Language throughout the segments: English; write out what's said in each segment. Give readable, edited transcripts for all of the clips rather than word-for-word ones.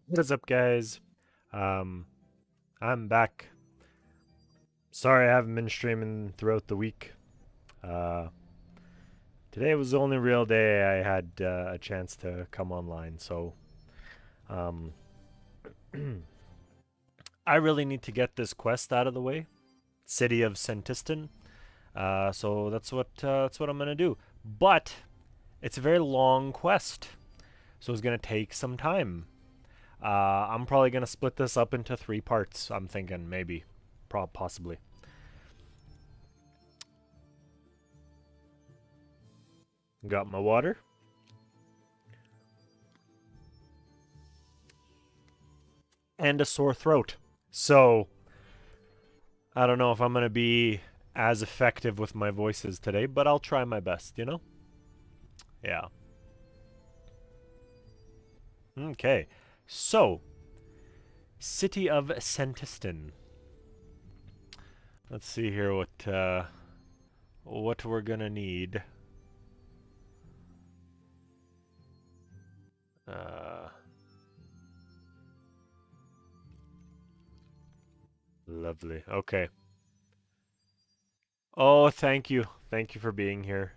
What is up, guys? Um, I'm back. Sorry I haven't been streaming throughout the week. Uh, Today was the only real day I had a chance to come online, so um, I really need to get this quest out of the way. City of Senntisten. So that's what I'm gonna do. But it's a very long quest, so it's gonna take some time. I'm probably gonna split this up into 3 parts. I'm thinking maybe, possibly. Got my water. And a sore throat. So, I don't know if I'm going to be as effective with my voices today, but I'll try my best, you know? Yeah. Okay. So, City of Senntisten. Let's see here what we're going to need. Uh, Lovely. Okay. Oh, thank you. Thank you for being here.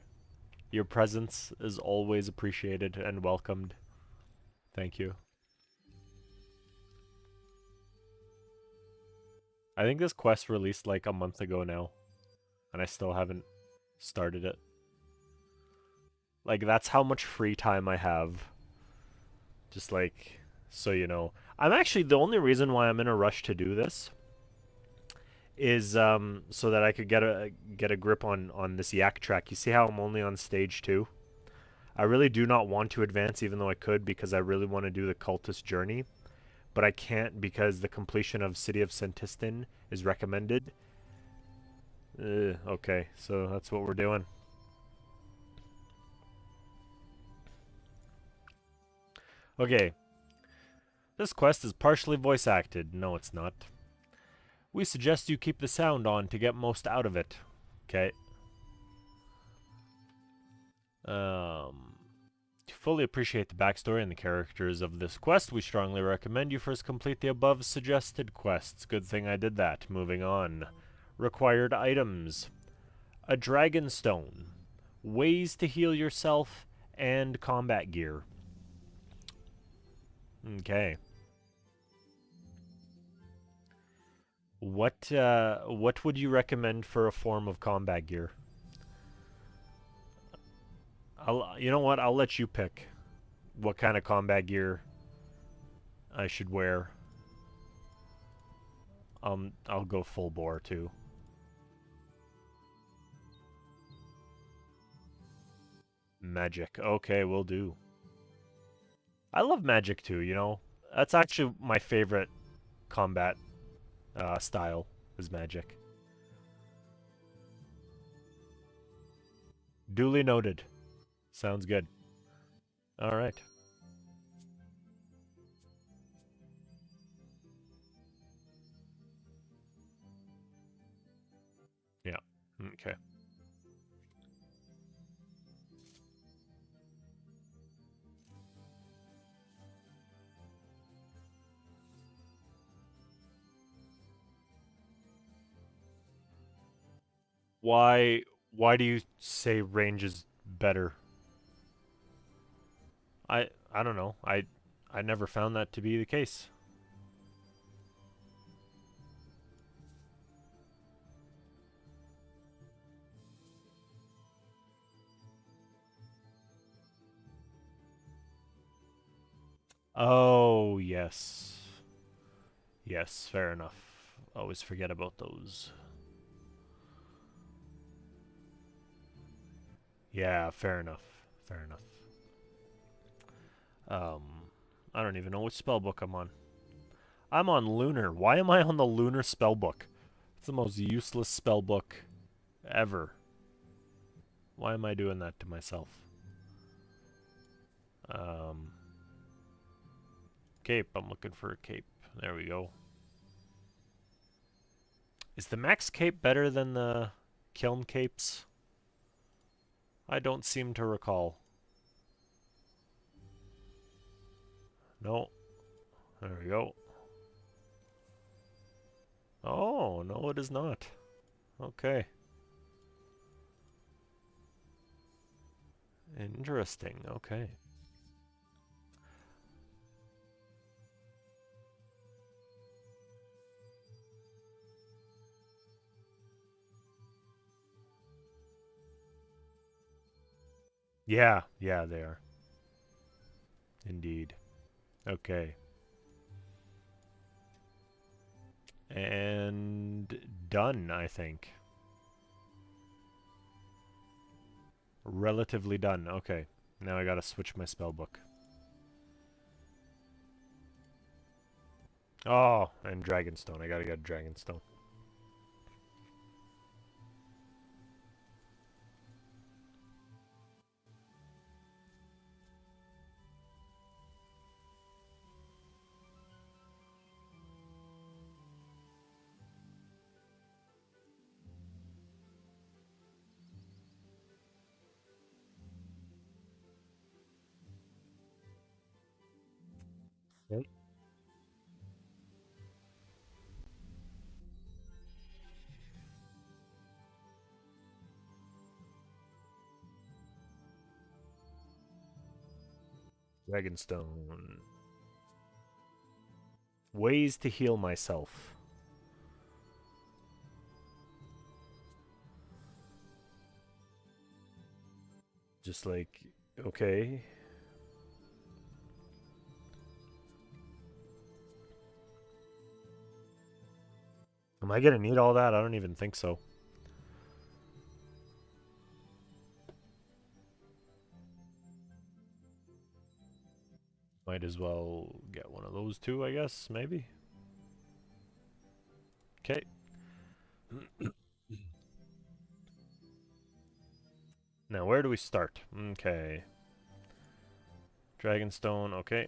Your presence is always appreciated and welcomed. Thank you. I think this quest released like a month ago now, and I still haven't started it. Like, that's how much free time I have. Just like, so you know. I'm actually, the only reason why I'm in a rush to do this is so that I could get a grip on this yak track. You see how I'm only on stage 2? I really do not want to advance even though I could because I really want to do the cultist journey, but I can't because the completion of City of Senntisten is recommended. Okay, so that's what we're doing. Okay, this quest is partially voice acted. No, it's not. We suggest you keep the sound on to get most out of it. Okay. To fully appreciate the backstory and the characters of this quest, we strongly recommend you first complete the above suggested quests. Good thing I did that. Moving on. Required items. A dragon stone. Ways to heal yourself, and combat gear. Okay. What would you recommend for a form of combat gear? You know what? I'll let you pick what kind of combat gear I should wear. I'll go full bore too. Magic. Okay, will do. I love magic too, you know. That's actually my favorite combat style is magic. Duly noted. Sounds good. All right. Yeah. Okay. Why why do you say range is better? I don't know. I never found that to be the case. Oh, yes. Yes, fair enough. Always forget about those. Yeah, fair enough. Fair enough. Um, I don't even know which spell book I'm on. I'm on Lunar. Why am I on the Lunar spell book? It's the most useless spell book ever. Why am I doing that to myself? Um, Cape. I'm looking for a cape. There we go. Is the max cape better than the kiln capes? I don't seem to recall. No, There we go. Oh, no, it is not. Okay. Interesting. Okay. Yeah, yeah, they are. Indeed. Okay. And done, I think. Relatively done. Okay. Now I gotta switch my spell book. Oh, and Dragonstone. I gotta get Dragonstone. Yep. Dragonstone. Ways to heal myself. Just like, okay. Am I gonna need all that? I don't even think so. Might as well get one of those two, I guess, maybe? Okay. Now, where do we start? Okay. Dragonstone, okay.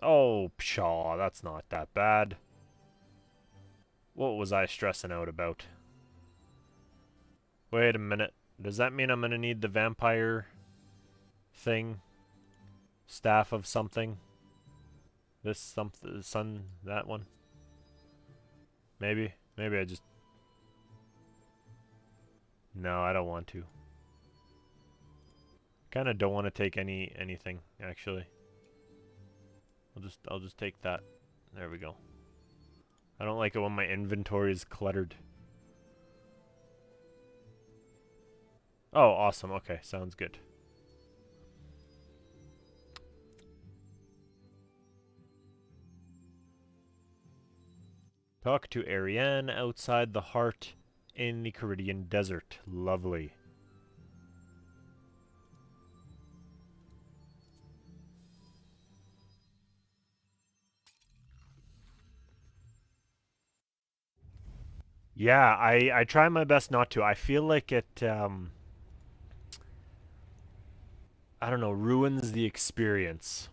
Oh, pshaw, that's not that bad. What was I stressing out about? Wait a minute. Does that mean I'm gonna need the vampire thing? Staff of something? This something, sun, that one? Maybe? Maybe I just... No, I don't want to. Kinda don't want to take anything, actually. I'll just take that. There we go. I don't like it when my inventory is cluttered. Oh, awesome. Okay, sounds good. Talk to Arianne outside the heart in the Caridian Desert. Lovely. Yeah, I try my best not to. I feel like it, I don't know, ruins the experience.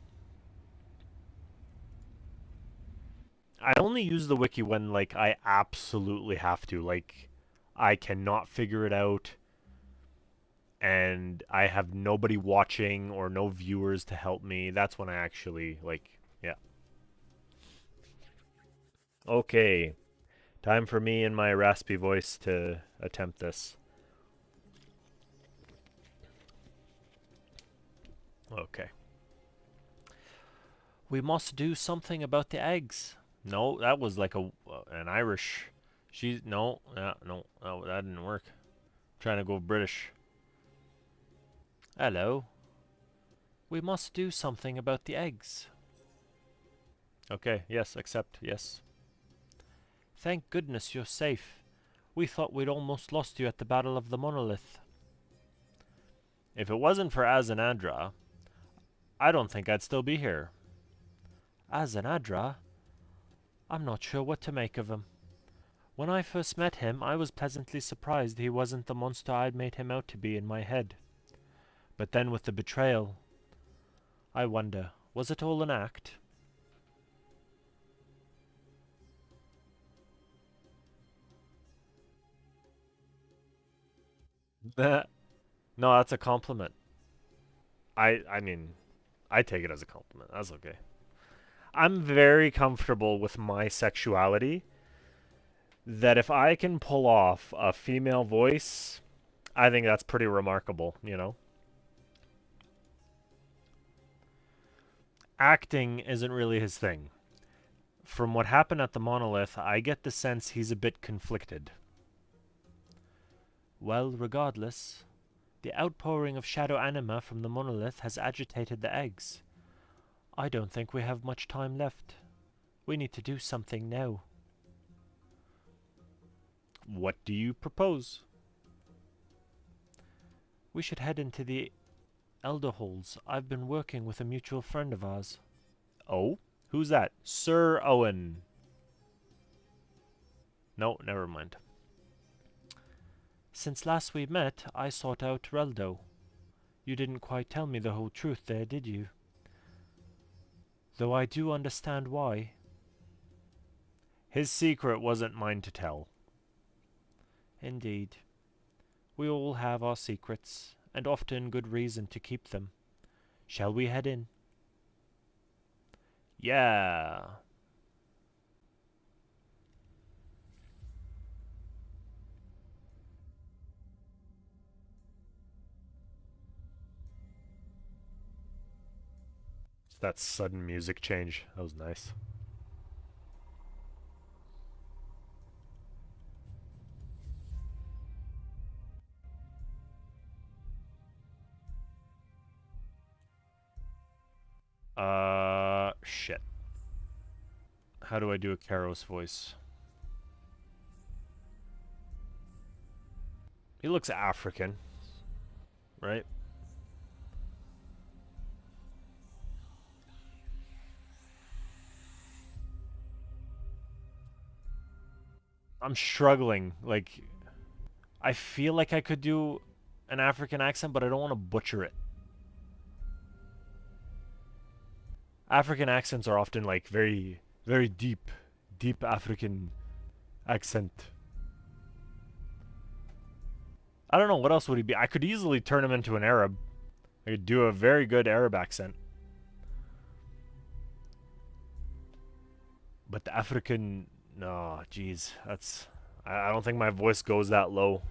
I only use the wiki when, like, I absolutely have to. Like, I cannot figure it out, and I have nobody watching or no viewers to help me. That's when I actually, like, yeah. Okay, time for me and my raspy voice to attempt this. Okay. We must do something about the eggs. No, that was like an Irish. She's no, no, that didn't work. Trying to go British. Hello. We must do something about the eggs. Okay, yes, accept, yes. Thank goodness you're safe. We thought we'd almost lost you at the Battle of the Monolith. If it wasn't for Azanadra, I don't think I'd still be here. Azanadra? I'm not sure what to make of him. When I first met him, I was pleasantly surprised he wasn't the monster I'd made him out to be in my head. But then with the betrayal, I wonder, was it all an act? No, that's a compliment. I mean, I take it as a compliment. That's okay. I'm very comfortable with my sexuality, that if I can pull off a female voice, I think that's pretty remarkable, you know? Acting isn't really his thing. From what happened at the monolith, I get the sense he's a bit conflicted. Well, regardless, the outpouring of shadow anima from the monolith has agitated the eggs. I don't think we have much time left. We need to do something now. What do you propose? We should head into the elder halls. I've been working with a mutual friend of ours. Oh? Who's that? Sir Owen. No, never mind. Since last we met, I sought out Reldo. You didn't quite tell me the whole truth there, did you? Though I do understand why. His secret wasn't mine to tell. Indeed. We all have our secrets, and often good reason to keep them. Shall we head in? Yeah. It's that sudden music change. That was nice. Shit. How do I do a Karos voice? He looks African, right? I'm struggling. Like, I feel like I could do an African accent, but I don't want to butcher it. African accents are often like very, very deep, deep African accent. I don't know, what else would he be? I could easily turn him into an Arab. I could do a very good Arab accent. But the African, no, jeez, that's, I don't think my voice goes that low.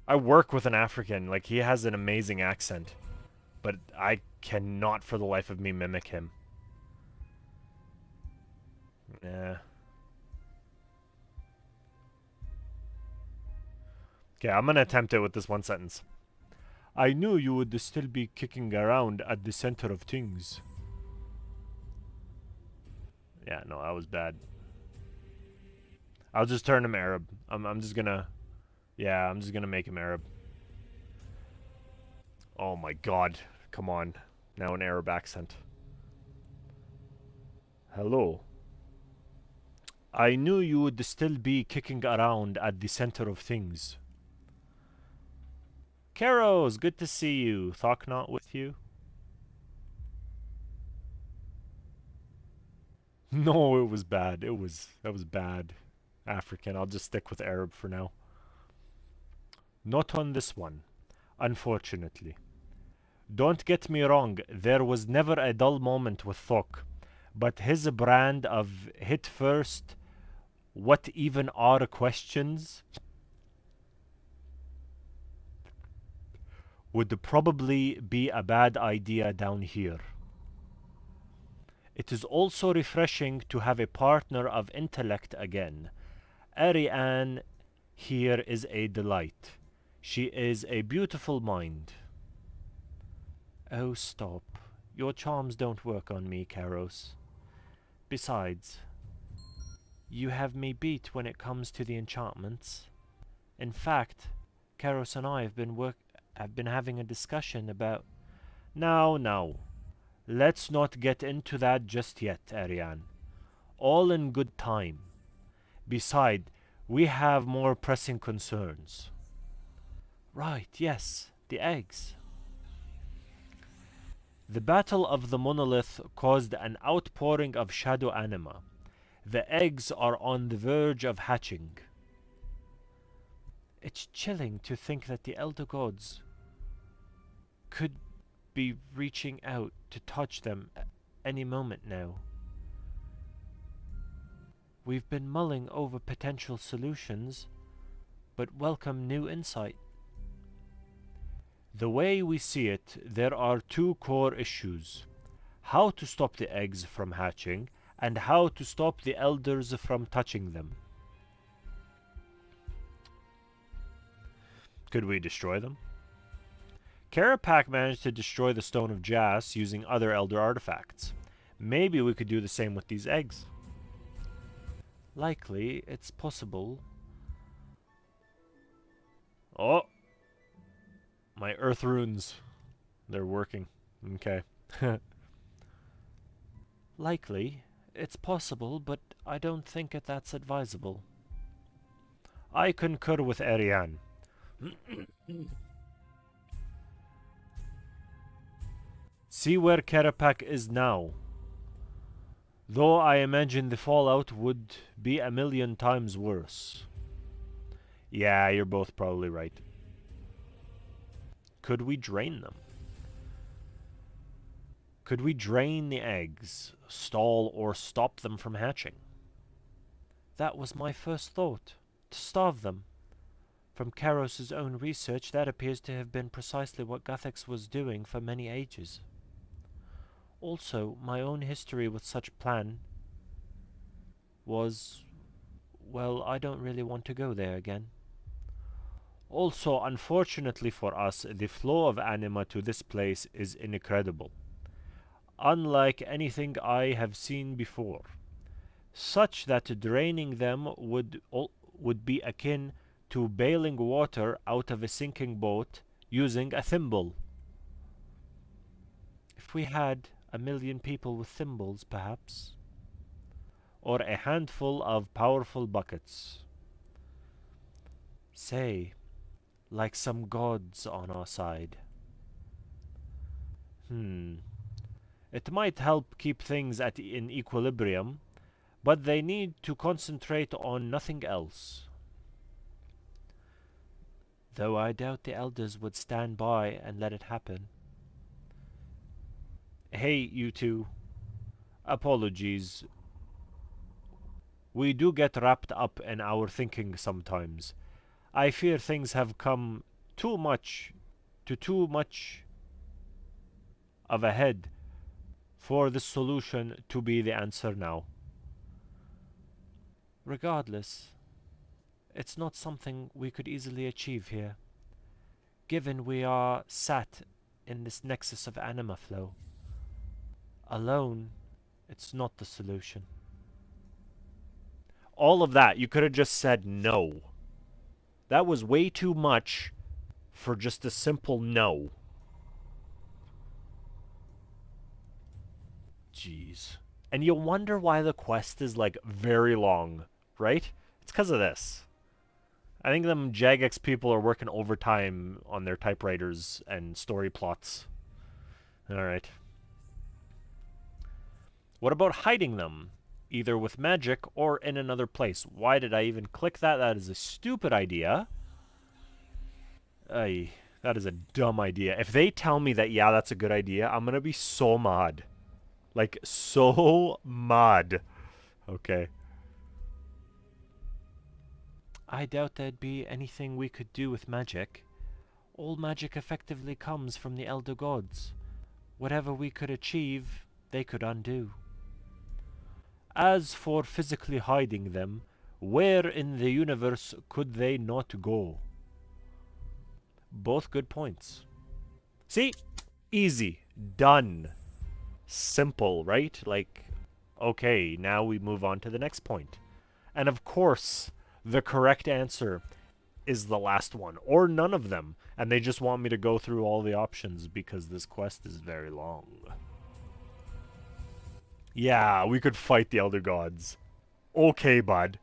I work with an African, like he has an amazing accent, but I cannot for the life of me mimic him. Yeah. Okay, I'm gonna attempt it with this one sentence. I knew you would still be kicking around at the center of things. Yeah, no, that was bad. I'll just turn him Arab. I'm just gonna, yeah, I'm just gonna make him Arab. Oh my god, come on. Now an Arab accent. Hello. I knew you would still be kicking around at the center of things. Karos, good to see you. Thought not with you? No, it was bad. That was bad. African. I'll just stick with Arab for now. Not on this one, unfortunately. Don't get me wrong, there was never a dull moment with Thok, but his brand of hit first, what even are questions, would probably be a bad idea down here. It is also refreshing to have a partner of intellect again. Arianne here is a delight. She is a beautiful mind. Oh, stop. Your charms don't work on me, Karos. Besides, you have me beat when it comes to the enchantments. In fact, Karos and I have been having a discussion about... Now. Let's not get into that just yet, Arianne. All in good time. Beside, we have more pressing concerns. Right, yes, the eggs. The Battle of the Monolith caused an outpouring of shadow anima. The eggs are on the verge of hatching. It's chilling to think that the Elder Gods could be reaching out to touch them any moment now. We've been mulling over potential solutions, but welcome new insight. The way we see it, there are two core issues: how to stop the eggs from hatching, and how to stop the elders from touching them. Could we destroy them? Karapak managed to destroy the Stone of Jas using other elder artifacts. Maybe we could do the same with these eggs. Likely, it's possible. Oh! My earth runes. They're working. Okay. Likely, it's possible, but I don't think that's advisable. I concur with Arianne. See where Karapak is now. Though I imagine the fallout would be 1,000,000 times worse. Yeah, you're both probably right. Could we drain them? Could we drain the eggs, stall or stop them from hatching? That was my first thought, to starve them. From Karos's own research, that appears to have been precisely what Guthix was doing for many ages. Also, my own history with such plan was... well, I don't really want to go there again. Also, unfortunately for us, the flow of anima to this place is incredible. Unlike anything I have seen before. Such that draining them would be akin to bailing water out of a sinking boat using a thimble. If we had 1,000,000 people with thimbles, perhaps. Or a handful of powerful buckets. Say, like some gods on our side. It might help keep things in equilibrium, but they need to concentrate on nothing else. Though I doubt the elders would stand by and let it happen. Hey, you two. Apologies. We do get wrapped up in our thinking sometimes. I fear things have come too much of a head for the solution to be the answer now. Regardless, it's not something we could easily achieve here, given we are sat in this nexus of anima flow. Alone, it's not the solution. All of that, you could have just said no. That was way too much for just a simple no. Jeez. And you wonder why the quest is, like, very long, right? It's because of this. I think them Jagex people are working overtime on their typewriters and story plots. Alright. What about hiding them? Either with magic or in another place. Why did I even click that? That is a stupid idea. Ay, that is a dumb idea. If they tell me that, yeah, that's a good idea, I'm gonna be so mad. Like, so mad. Okay. I doubt there'd be anything we could do with magic. All magic effectively comes from the Elder Gods. Whatever we could achieve, they could undo. As for physically hiding them, where in the universe could they not go? Both good points. See? Easy. Done. Simple, right? Like, okay, now we move on to the next point. And of course, the correct answer is the last one, or none of them. And they just want me to go through all the options because this quest is very long. Yeah, we could fight the Elder Gods. Okay, bud.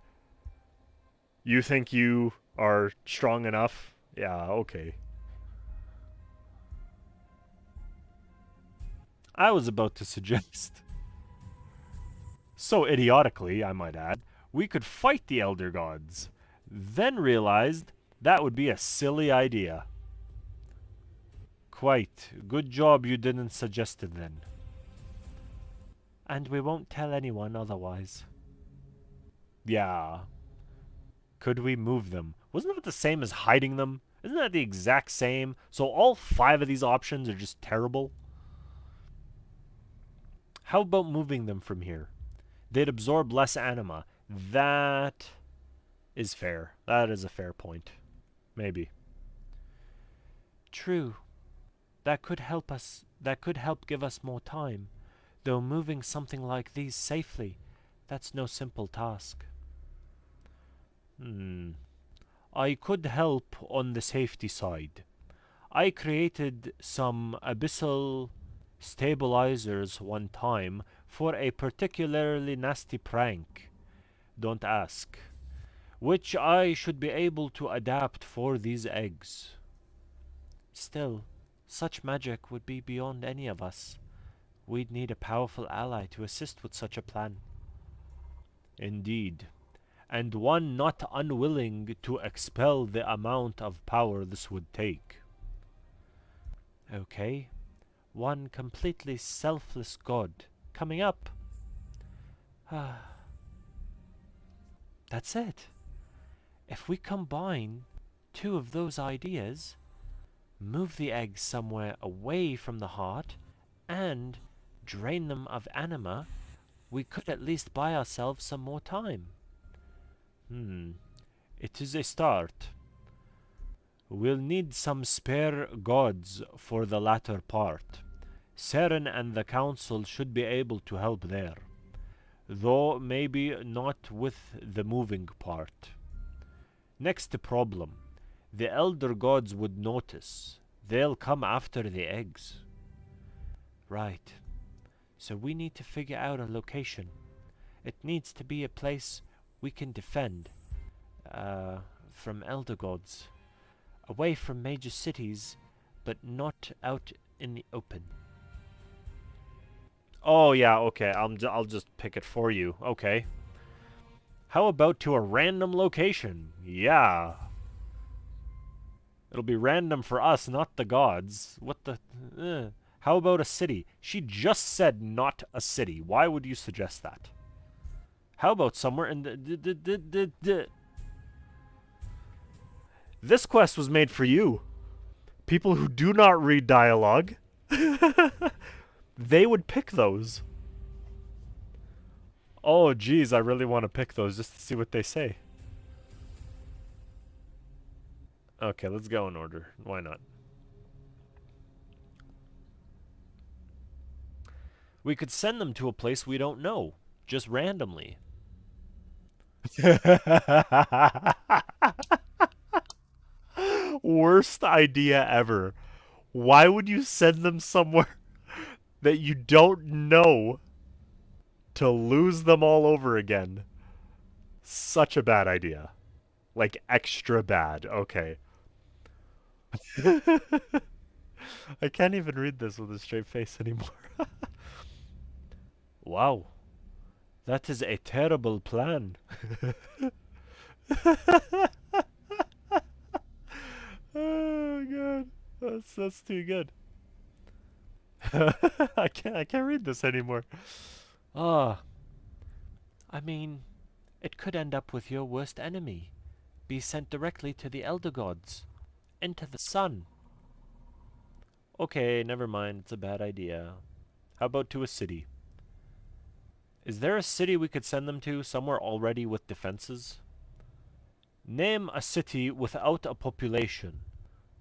You think you are strong enough? Yeah, okay. I was about to suggest, so idiotically, I might add, we could fight the Elder Gods, then realized That would be a silly idea. Quite. Good job you didn't suggest it then. And we won't tell anyone otherwise. Yeah. Could we move them? Wasn't that the same as hiding them? Isn't that the exact same? So all 5 of these options are just terrible? How about moving them from here? They'd absorb less anima. That is fair. That is a fair point. Maybe. True. That could help us. That could help give us more time. Though moving something like these safely, that's no simple task. I could help on the safety side. I created some abyssal stabilizers one time for a particularly nasty prank. Don't ask. Which I should be able to adapt for these eggs. Still, such magic would be beyond any of us. We'd need a powerful ally to assist with such a plan. Indeed. And one not unwilling to expel the amount of power this would take. Okay. One completely selfless god coming up. That's it. If we combine 2 of those ideas, move the eggs somewhere away from the heart, and drain them of anima, we could at least buy ourselves some more time. It is a start. We'll need some spare gods for the latter part. Saren and the council should be able to help there, though maybe not with the moving part. Next problem. The elder gods would notice. They'll come after the eggs. Right. So we need to figure out a location. It needs to be a place we can defend from elder gods. Away from major cities, but not out in the open. Oh yeah, okay. I'll just pick it for you. Okay. How about to a random location? Yeah. It'll be random for us, not the gods. What the... How about a city? She just said not a city. Why would you suggest that? How about somewhere in the... This quest was made for you. People who do not read dialogue. They would pick those. Oh, geez, I really want to pick those just to see what they say. Okay, let's go in order. Why not? We could send them to a place we don't know, just randomly. Worst idea ever. Why would you send them somewhere that you don't know to lose them all over again? Such a bad idea. Like, extra bad. Okay. I can't even read this with a straight face anymore. Wow. That is a terrible plan. Oh god. That's too good. I can't read this anymore. Ah. I mean, it could end up with your worst enemy. Be sent directly to the elder gods. Into the sun. Okay, never mind. It's a bad idea. How about to a city? Is there a city we could send them to, somewhere already with defenses? Name a city without a population.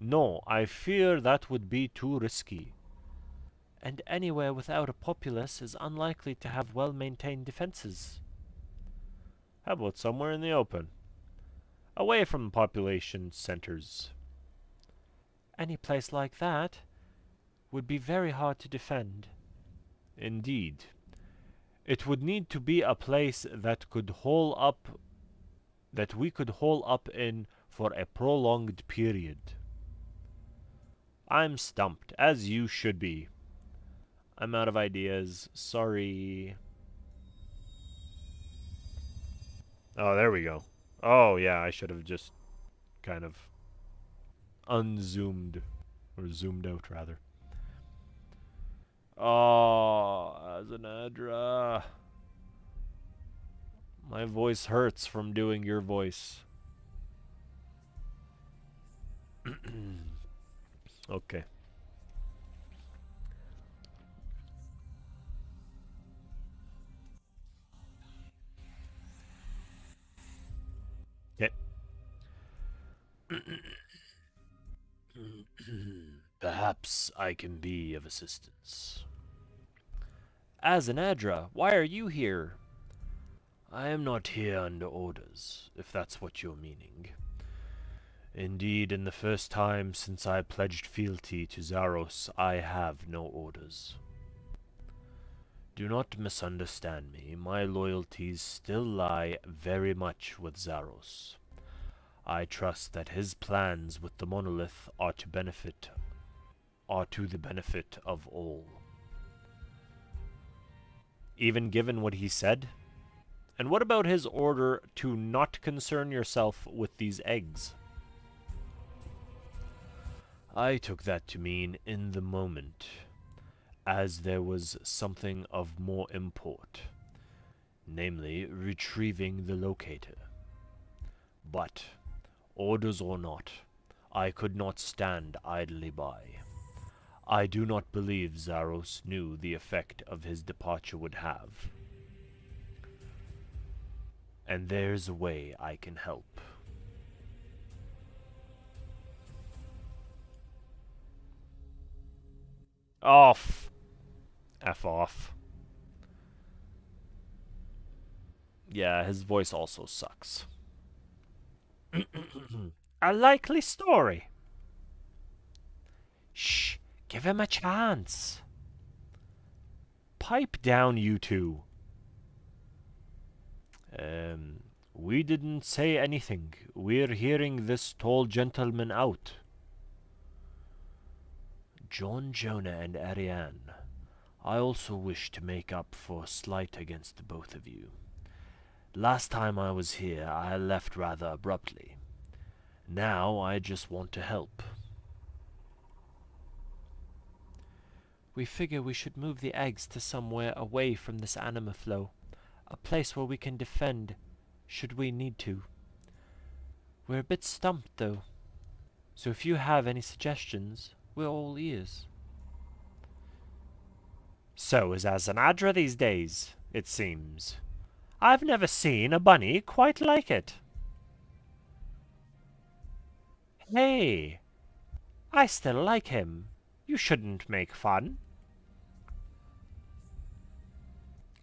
No, I fear that would be too risky. And anywhere without a populace is unlikely to have well-maintained defenses. How about somewhere in the open? Away from population centers. Any place like that would be very hard to defend. Indeed. It would need to be a place that could hole up, that we could hole up in for a prolonged period. I'm stumped, as you should be. I'm out of ideas. Sorry. Oh, there we go. Oh, yeah, I should have just kind of unzoomed. Or zoomed out, rather. Oh, Azanadra. My voice hurts from doing your voice. Okay. Okay. Perhaps I can be of assistance. Azanadra, why are you here? I am not here under orders, if that's what you're meaning. Indeed, in the first time since I pledged fealty to Zaros, I have no orders. Do not misunderstand me. My loyalties still lie very much with Zaros. I trust that his plans with the monolith are to the benefit of all. Even given what he said? And what about his order to not concern yourself with these eggs? I took that to mean in the moment, as there was something of more import, namely retrieving the locator. But, orders or not, I could not stand idly by. I do not believe Zaros knew the effect of his departure would have. And there's a way I can help. Off. F off. Yeah, his voice also sucks. A likely story. Shh, give him a chance. Pipe down, you two. We didn't say anything. We're hearing this tall gentleman out. John Jonah and Arianne. I also wish to make up for a slight against both of you. Last time I was here, I left rather abruptly. Now I just want to help. We figure we should move the eggs to somewhere away from this anima flow. A place where we can defend, should we need to. We're a bit stumped, though. So if you have any suggestions, we're all ears. So is Azanadra these days, it seems. I've never seen a bunny quite like it. Hey, I still like him. You shouldn't make fun.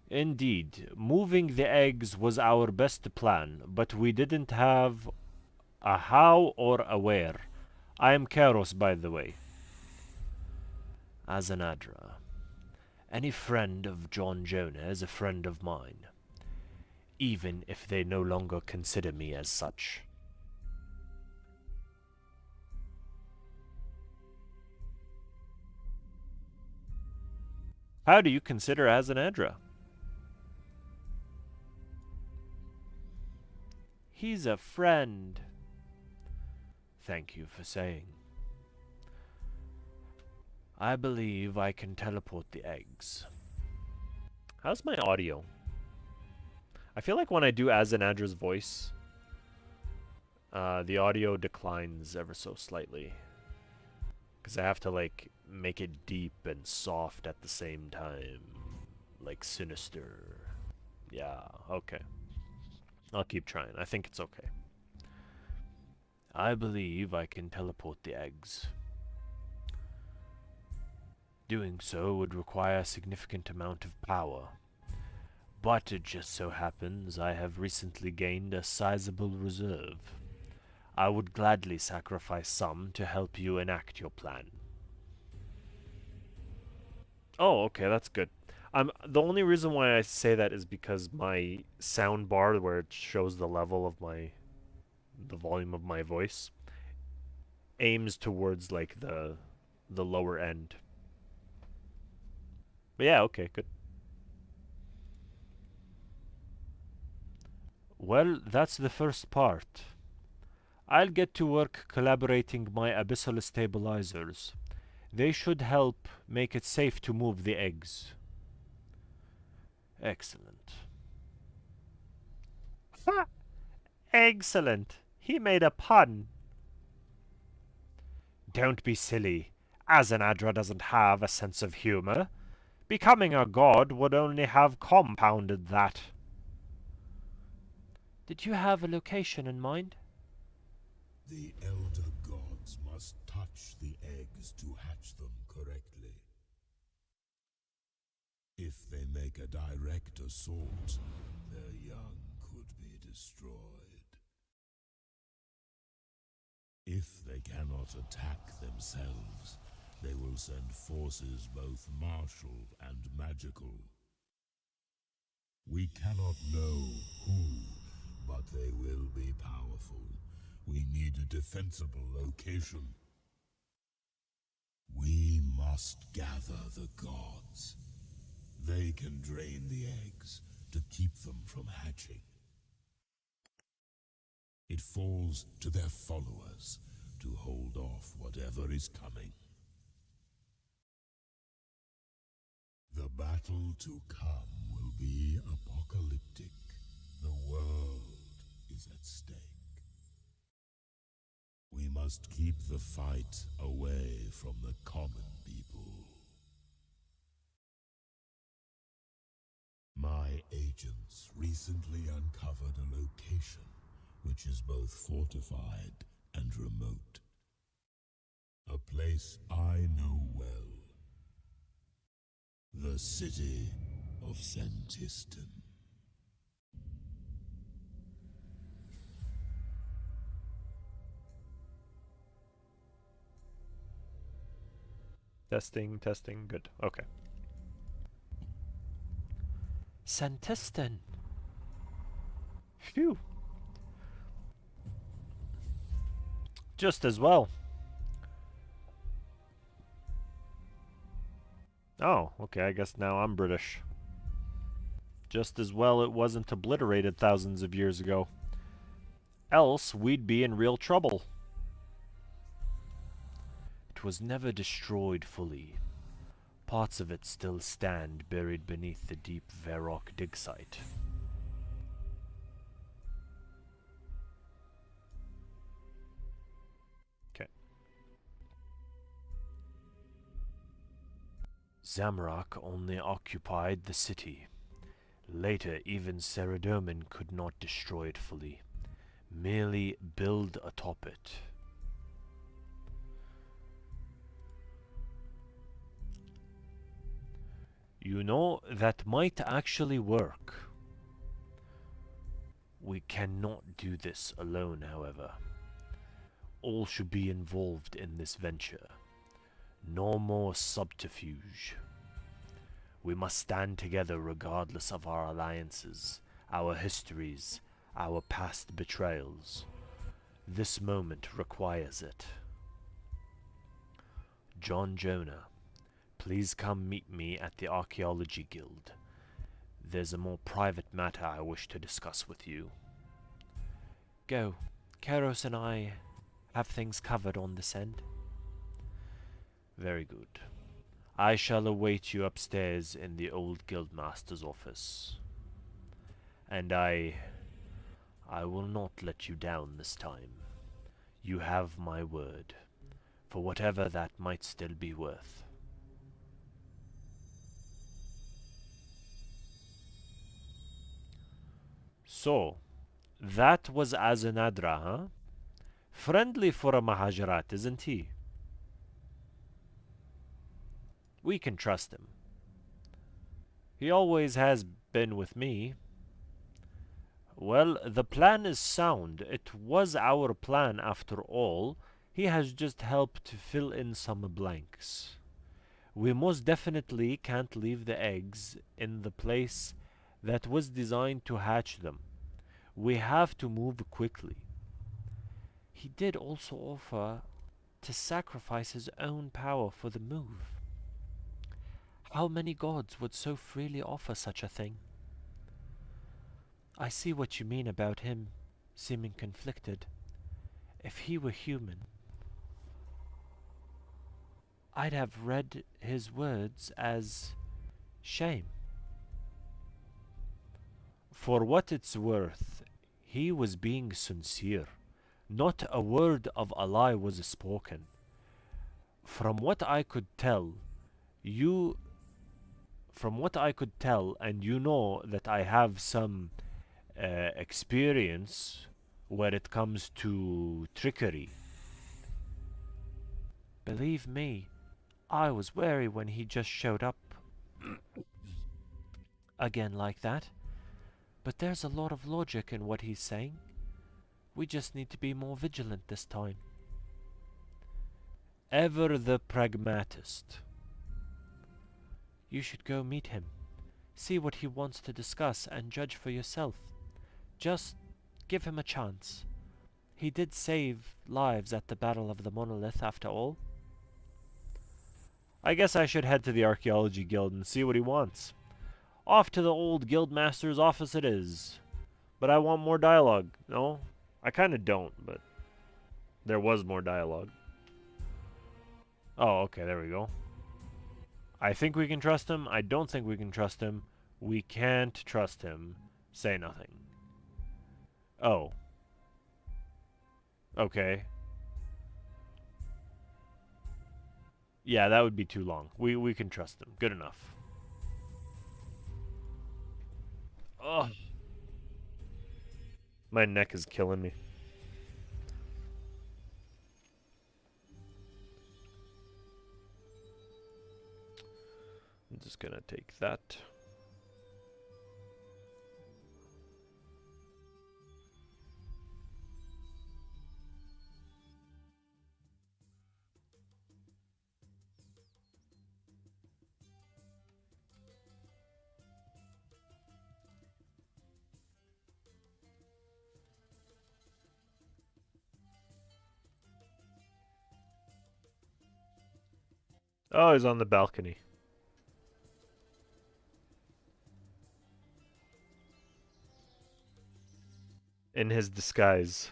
Indeed, moving the eggs was our best plan, but we didn't have a how or a where. I am Keros, by the way. Azanadra. Any friend of John Jonah is a friend of mine, even if they no longer consider me as such. How do you consider Azanadra? He's a friend. Thank you for saying. I believe I can teleport the eggs. How's my audio? I feel like when I do Azanadra's voice, the audio declines ever so slightly. Because I have to, like, make it deep and soft at the same time. Like, sinister. Yeah, okay. I'll keep trying. I think it's okay. I believe I can teleport the eggs. Doing so would require a significant amount of power. But it just so happens I have recently gained a sizable reserve. I would gladly sacrifice some to help you enact your plan. Oh, okay, that's good. The only reason why I say that is because my sound bar, where it shows the level of the volume of my voice, aims towards like the lower end. But yeah, okay, good. Well, that's the first part. I'll get to work collaborating my abyssal stabilizers. They should help make it safe to move the eggs. Excellent. Ha! Excellent. He made a pun. Don't be silly. Azanadra doesn't have a sense of humor. Becoming a god would only have compounded that. Did you have a location in mind? The elder gods must touch the eggs to hatch them correctly. If they make a direct assault, their young could be destroyed. If they cannot attack themselves, they will send forces both martial and magical. We cannot know who, but they will be powerful. We need a defensible location. We must gather the gods. They can drain the eggs to keep them from hatching. It falls to their followers to hold off whatever is coming. The battle to come will be apocalyptic. The world is at stake. We must keep the fight away from the common people. My agents recently uncovered a location which is both fortified and remote. A place I know well. The city of Senntisten. Testing, testing, good. Okay. Senntisten. Phew. Just as well. Oh, okay, I guess now I'm British. Just as well it wasn't obliterated thousands of years ago. Else we'd be in real trouble. It was never destroyed fully. Parts of it still stand buried beneath the deep Varrock dig site. Okay. Zamrock only occupied the city. Later, even Saradomin could not destroy it fully, merely build atop it. You know, that might actually work. We cannot do this alone, however. All should be involved in this venture. No more subterfuge. We must stand together regardless of our alliances, our histories, our past betrayals. This moment requires it. John Jonah, please come meet me at the Archaeology Guild. There's a more private matter I wish to discuss with you. Go. Kairos and I have things covered on this end. Very good. I shall await you upstairs in the old Guildmaster's office. And I will not let you down this time. You have my word, for whatever that might still be worth. So, that was Azanadra, huh? Friendly for a Mahajarat, isn't he? We can trust him. He always has been with me. Well, the plan is sound. It was our plan after all. He has just helped to fill in some blanks. We most definitely can't leave the eggs in the place that was designed to hatch them. We have to move quickly. He did also offer to sacrifice his own power for the move. How many gods would so freely offer such a thing? I see what you mean about him seeming conflicted. If he were human, I'd have read his words as shame. For what it's worth, he was being sincere. Not a word of a lie was spoken. From what I could tell, you from what I could tell, and you know that I have some experience when it comes to trickery. Believe me, I was wary when he just showed up again like that. But there's a lot of logic in what he's saying. We just need to be more vigilant this time. Ever the pragmatist. You should go meet him. See what he wants to discuss and judge for yourself. Just give him a chance. He did save lives at the Battle of the Monolith after all. I guess I should head to the Archaeology Guild and see what he wants. Off to the old Guildmaster's office it is. But I want more dialogue. No? I kinda don't, but there was more dialogue. Oh, okay, there we go. I think we can trust him. I don't think we can trust him. We can't trust him. Say nothing. Oh. Okay. Yeah, that would be too long. We can trust him. Good enough. Oh. My neck is killing me. I'm just gonna take that. Oh, he's on the balcony. In his disguise.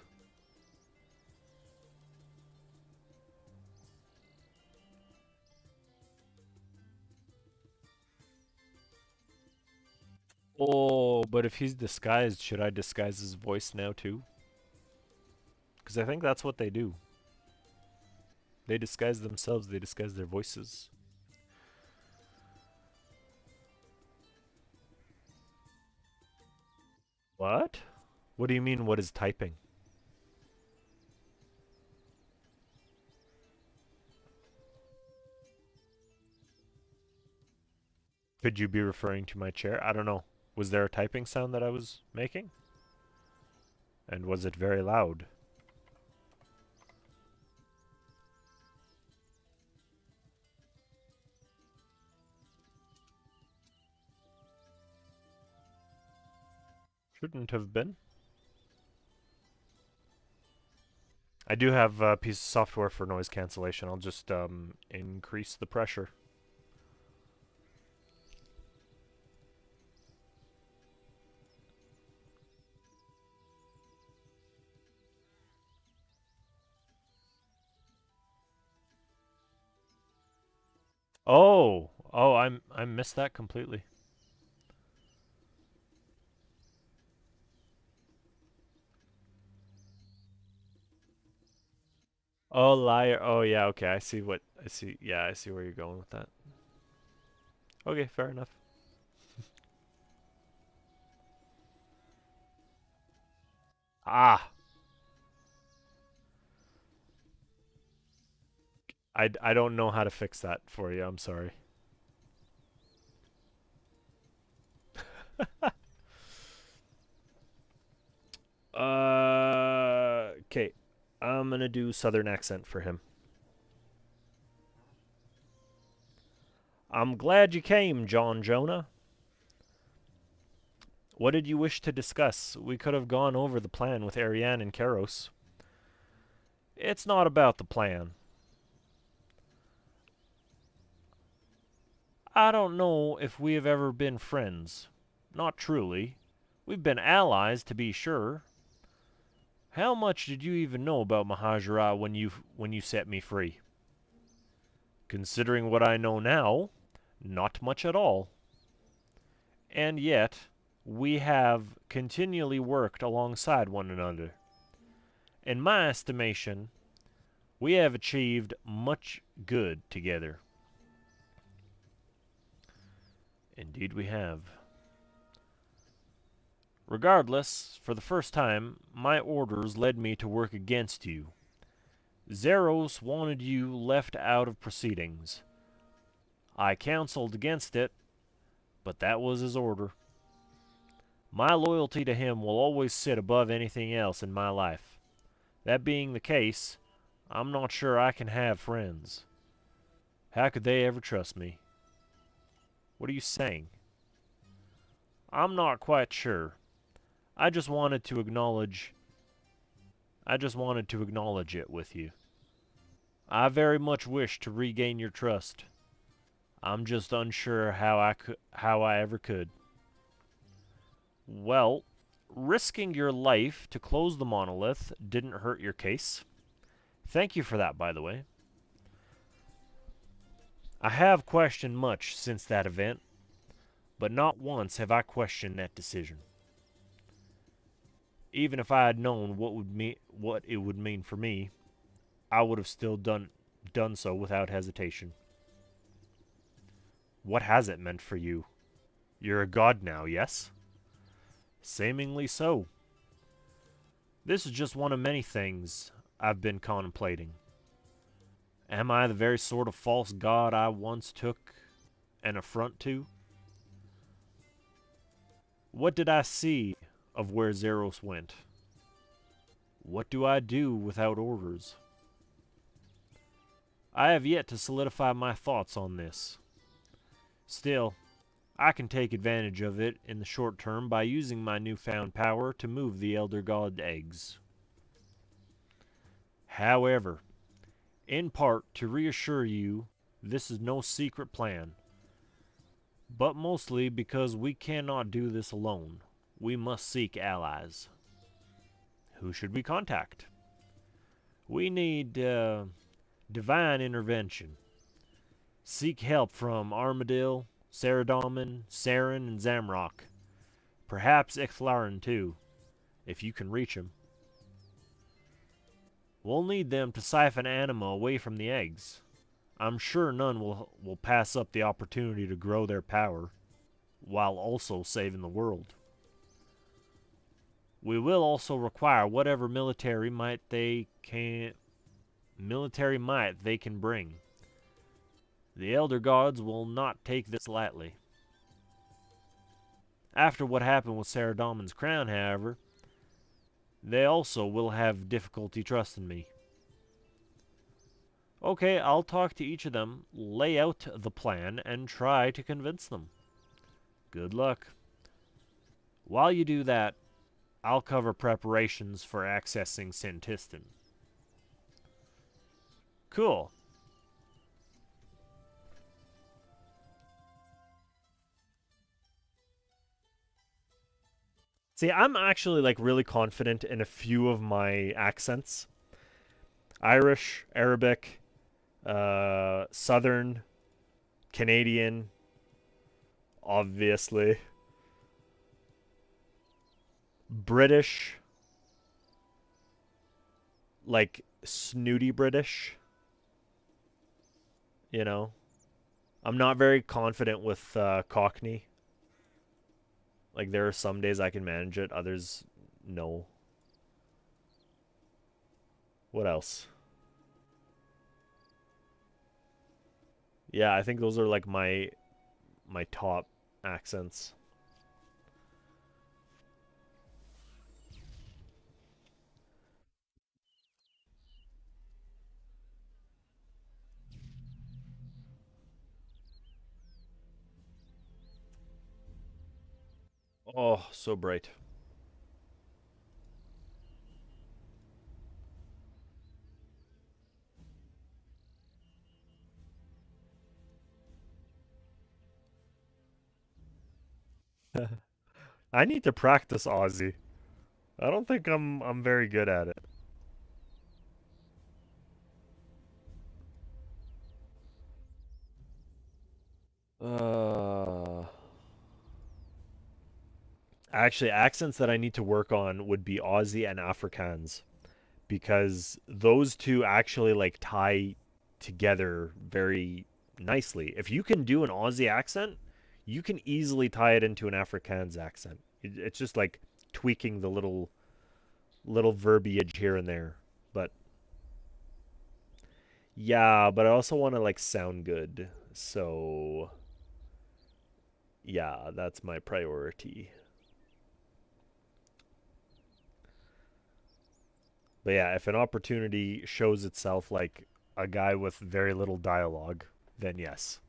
Oh, but if he's disguised, should I disguise his voice now too? Because I think that's what they do. They disguise themselves, they disguise their voices. What? What do you mean, what is typing? Could you be referring to my chair? I don't know. Was there a typing sound that I was making? And was it very loud? Shouldn't have been. I do have a piece of software for noise cancellation. I'll just increase the pressure. Oh, I missed that completely. Oh, liar. Oh, yeah, okay. I see what I see. Yeah, I see where you're going with that. Okay, fair enough. Ah, I don't know how to fix that for you. I'm sorry. Okay. I'm gonna do southern accent for him. I'm glad you came, John Jonah. What did you wish to discuss? We could have gone over the plan with Arianne and Karos. It's not about the plan. I don't know if we have ever been friends. Not truly. We've been allies, to be sure. How much did you even know about Mahajara when you set me free? Considering what I know now, not much at all. And yet, we have continually worked alongside one another. In my estimation, we have achieved much good together. Indeed we have. Regardless, for the first time, my orders led me to work against you. Zeros wanted you left out of proceedings. I counseled against it, but that was his order. My loyalty to him will always sit above anything else in my life. That being the case, I'm not sure I can have friends. How could they ever trust me? What are you saying? I'm not quite sure. I just wanted to acknowledge it with you. I very much wish to regain your trust. I'm just unsure how I ever could. Well, risking your life to close the monolith didn't hurt your case. Thank you for that, by the way. I have questioned much since that event, but not once have I questioned that decision. Even if I had known what it would mean for me, I would have still done so without hesitation. What has it meant for you? You're a god now, yes? Seemingly so. This is just one of many things I've been contemplating. Am I the very sort of false god I once took an affront to? What did I see of where Zeros went? What do I do without orders? I have yet to solidify my thoughts on this. Still, I can take advantage of it in the short term by using my newfound power to move the Elder God eggs. However, in part to reassure you, this is no secret plan, but mostly because we cannot do this alone. We must seek allies. Who should we contact? We need divine intervention. Seek help from Armadillo, Saradomin, Saren, and Zamrock. Perhaps Ixthlarin too, if you can reach him. We'll need them to siphon anima away from the eggs. I'm sure none will pass up the opportunity to grow their power, while also saving the world. We will also require whatever military might they can bring. The Elder Gods will not take this lightly. After what happened with Saradomin's crown, however, they also will have difficulty trusting me. Okay, I'll talk to each of them, lay out the plan, and try to convince them. Good luck. While you do that, I'll cover preparations for accessing Senntisten. Cool. See, I'm actually like really confident in a few of my accents. Irish, Arabic, Southern, Canadian, obviously. British, like snooty British, you know. I'm not very confident with Cockney. Like, there are some days I can manage it, others, no. What else? Yeah, I think those are like my top accents. Oh, so bright. I need to practice Aussie. I don't think I'm very good at it. Actually, accents that I need to work on would be Aussie and Afrikaans because those two actually like tie together very nicely. If you can do an Aussie accent, you can easily tie it into an Afrikaans accent. It's just like tweaking the little verbiage here and there. But yeah, but I also want to like sound good. So yeah, that's my priority. But yeah, if an opportunity shows itself like a guy with very little dialogue, then yes.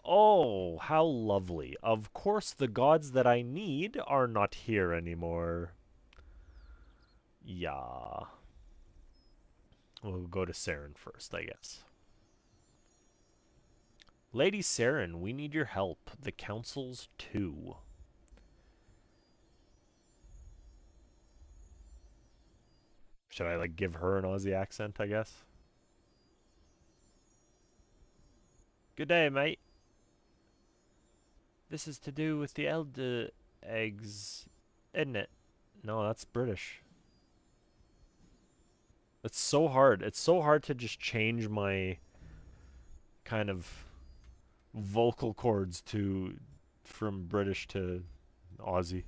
Oh, how lovely. Of course, the gods that I need are not here anymore. Yeah. We'll go to Saren first, I guess. Lady Saren, we need your help. The council's too. Should I, like, give her an Aussie accent, I guess? Good day, mate. This is to do with the elder eggs, isn't it? No, that's British. It's so hard. It's so hard to just change my kind of vocal cords to from British to Aussie.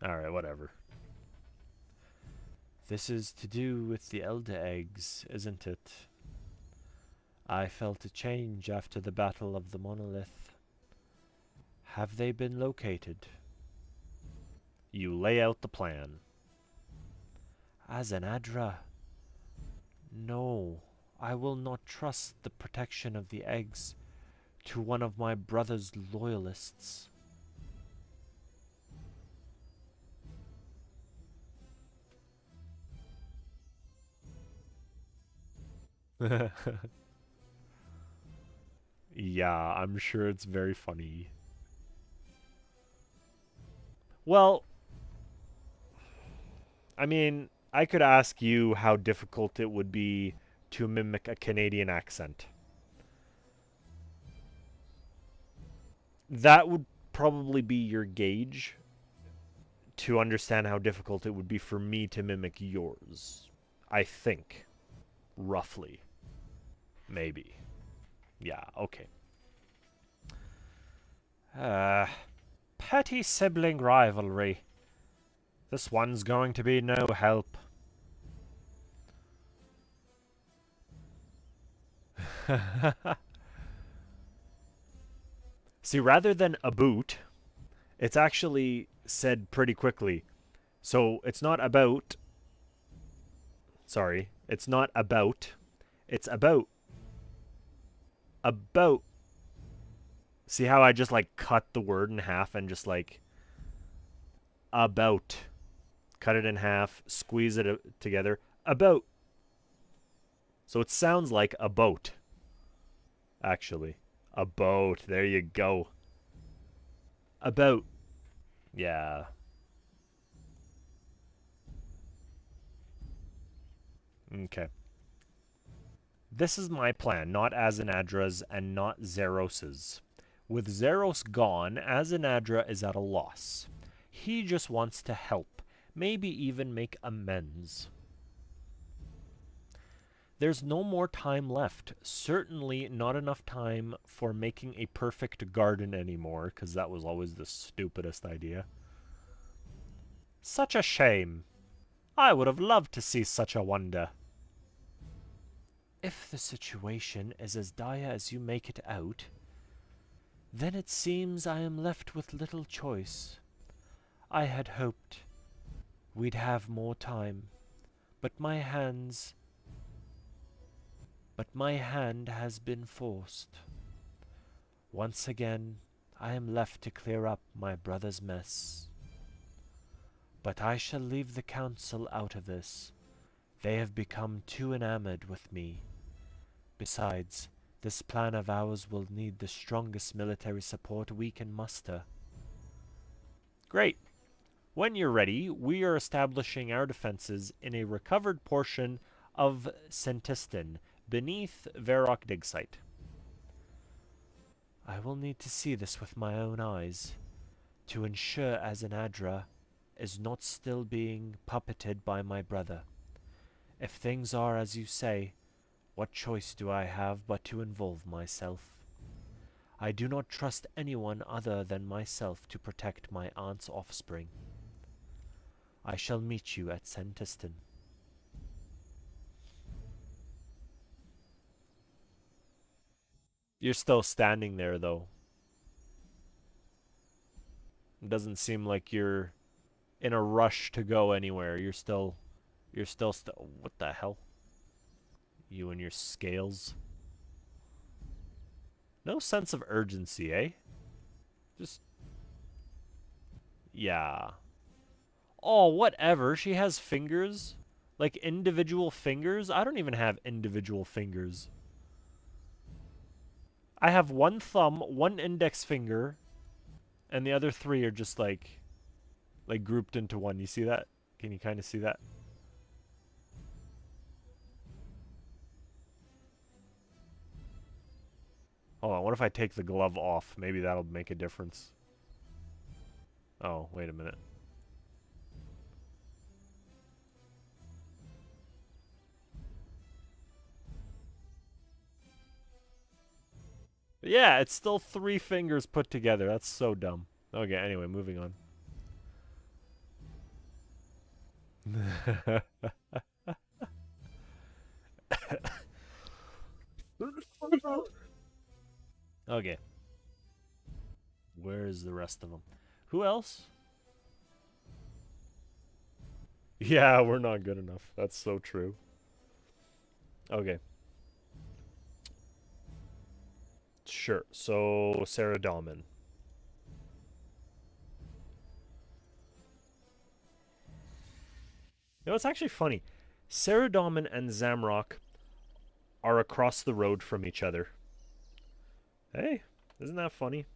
Alright, whatever. This is to do with the elder eggs, isn't it? I felt a change after the Battle of the Monolith. Have they been located? You lay out the plan. As an Adra, no, I will not trust the protection of the eggs to one of my brother's loyalists. Yeah, I'm sure it's very funny. Well, I mean, I could ask you how difficult it would be to mimic a Canadian accent. That would probably be your gauge to understand how difficult it would be for me to mimic yours. I think. Roughly. Maybe. Yeah, okay. Petty sibling rivalry. This one's going to be no help. See, rather than a boot, it's actually said pretty quickly. So it's not about. Sorry, it's not about. It's about. About. See how I just like cut the word in half and just like. About. Cut it in half, squeeze it together. About. So it sounds like a boat. Actually. A boat. There you go. About. Yeah. Okay. This is my plan, not Azanadra's and not Zeros's. With Zeros gone, Azanadra is at a loss. He just wants to help, maybe even make amends. There's no more time left. Certainly not enough time for making a perfect garden anymore, because that was always the stupidest idea. Such a shame. I would have loved to see such a wonder. If the situation is as dire as you make it out, then it seems I am left with little choice. I had hoped we'd have more time, but my hand has been forced. Once again, I am left to clear up my brother's mess. But I shall leave the council out of this. They have become too enamored with me. Besides, this plan of ours will need the strongest military support we can muster. Great. When you're ready, we are establishing our defenses in a recovered portion of Senntisten, beneath Varrock dig site. I will need to see this with my own eyes, to ensure Azanadra is not still being puppeted by my brother. If things are as you say, what choice do I have but to involve myself? I do not trust anyone other than myself to protect my aunt's offspring. I shall meet you at Senntisten. You're still standing there, though. It doesn't seem like you're in a rush to go anywhere. You're still what the hell? You and your scales. No sense of urgency, eh? Just, yeah. Oh, whatever. She has fingers. Like individual fingers? I don't even have individual fingers. I have one thumb, one index finger, and the other three are just like grouped into one. You see that? Can you kind of see that? Hold on, what if I take the glove off? Maybe that'll make a difference. Oh, wait a minute. Yeah, it's still 3 fingers put together. That's so dumb. Okay, anyway, moving on. Okay. Where is the rest of them? Who else? Yeah, we're not good enough. That's so true. Okay. Sure. So, Sarah Dahlman. You know, it's actually funny. Sarah Dahlman and Zamrock are across the road from each other. Hey, isn't that funny?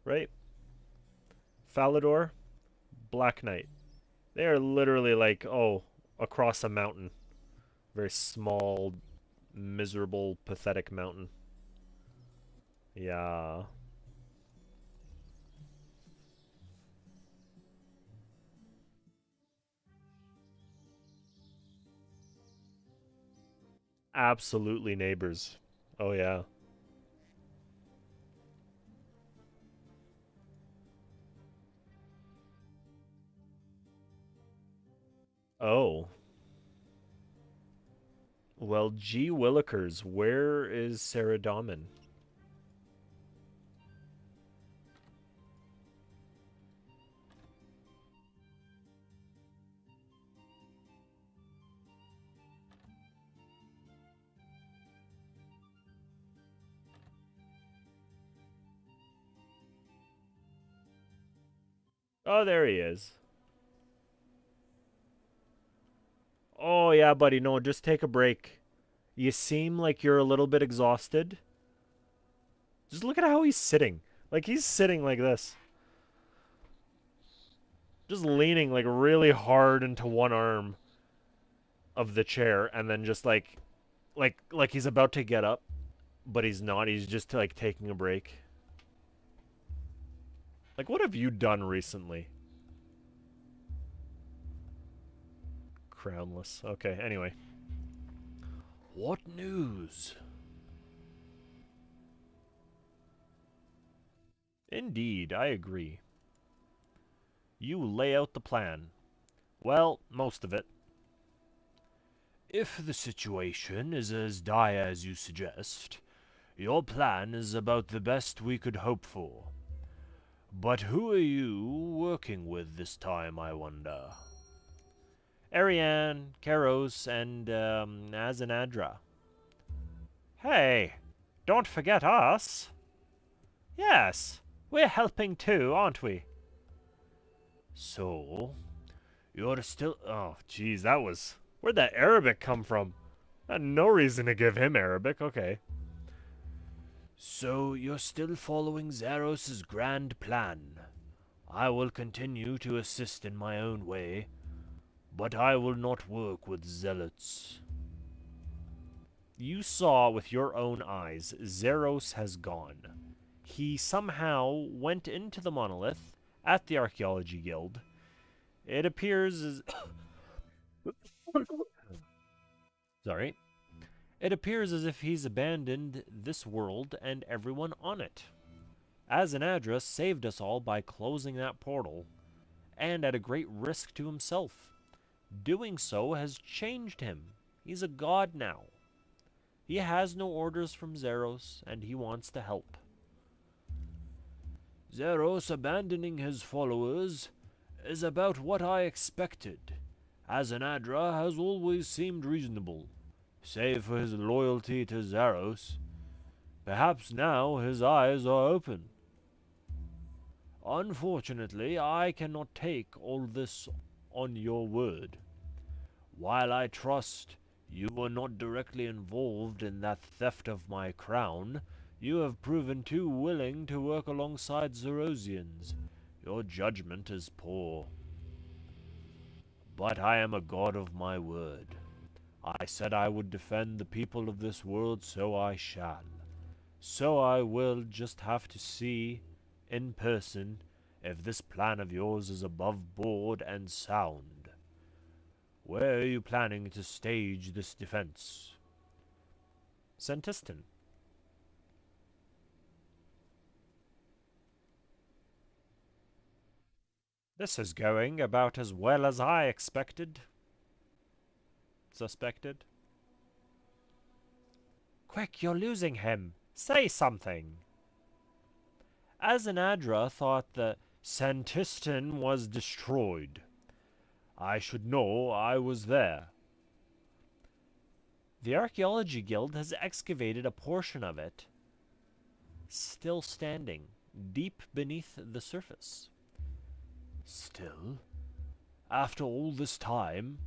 Right? Falador, Black Knight. They are literally like, oh, across a mountain. Very small, miserable, pathetic mountain. Yeah. Absolutely neighbors. Oh, yeah. Oh. Well, gee willikers, where is Sarah Dahlman? Oh, there he is. Oh, yeah, buddy. No, just take a break. You seem like you're a little bit exhausted. Just look at how he's sitting. Like, he's sitting like this. Just leaning, like, really hard into one arm of the chair, and then just, like he's about to get up, but he's not. He's just, like, taking a break. Like, what have you done recently? Crownless. Okay, anyway. What news? Indeed, I agree. You lay out the plan. Well, most of it. If the situation is as dire as you suggest, your plan is about the best we could hope for. But who are you working with this time, I wonder? Arianne, Karos, and Azanadra. Hey, don't forget us. Yes, we're helping too, aren't we? So, you're still... Oh, jeez, that was... Where'd that Arabic come from? I had no reason to give him Arabic, okay. So, you're still following Zaros's grand plan. I will continue to assist in my own way, but I will not work with zealots. You saw with your own eyes, Zeros has gone. He somehow went into the monolith at the Archaeology Guild. It appears as... Sorry. It appears as if he's abandoned this world and everyone on it. Azanadra saved us all by closing that portal, and at a great risk to himself. Doing so has changed him. He's a god now. He has no orders from Zeros, and he wants to help. Zeros abandoning his followers is about what I expected. Azanadra has always seemed reasonable, save for his loyalty to Zeros. Perhaps now his eyes are open. Unfortunately, I cannot take all this on your word. While I trust you were not directly involved in that theft of my crown, you have proven too willing to work alongside Zerosians. Your judgment is poor. But I am a god of my word. I said I would defend the people of this world, so I shall. So I will just have to see, in person, if this plan of yours is above board and sound. Where are you planning to stage this defense? Senntisten. This is going about as well as I expected. Suspected. Quick, you're losing him. Say something. Azanadra thought that Senntisten was destroyed. I should know I was there. The Archaeology Guild has excavated a portion of it, still standing, deep beneath the surface. Still, after all this time,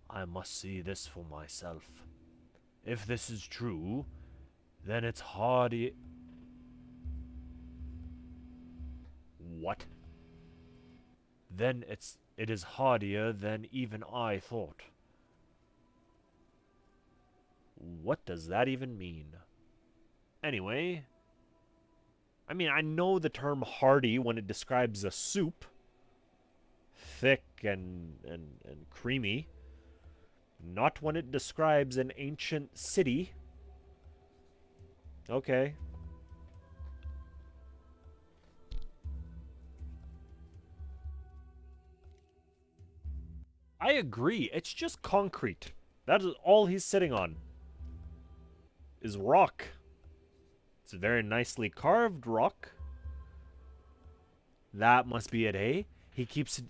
I must see this for myself. If this is true, then it's hardy... What? Then it is hardier than even I thought. What does that even mean? Anyway, I mean, I know the term hardy when it describes a soup. Thick and creamy. Not when it describes an ancient city. Okay. I agree. It's just concrete. That is all he's sitting on. Is rock. It's a very nicely carved rock. That must be it, eh? He keeps...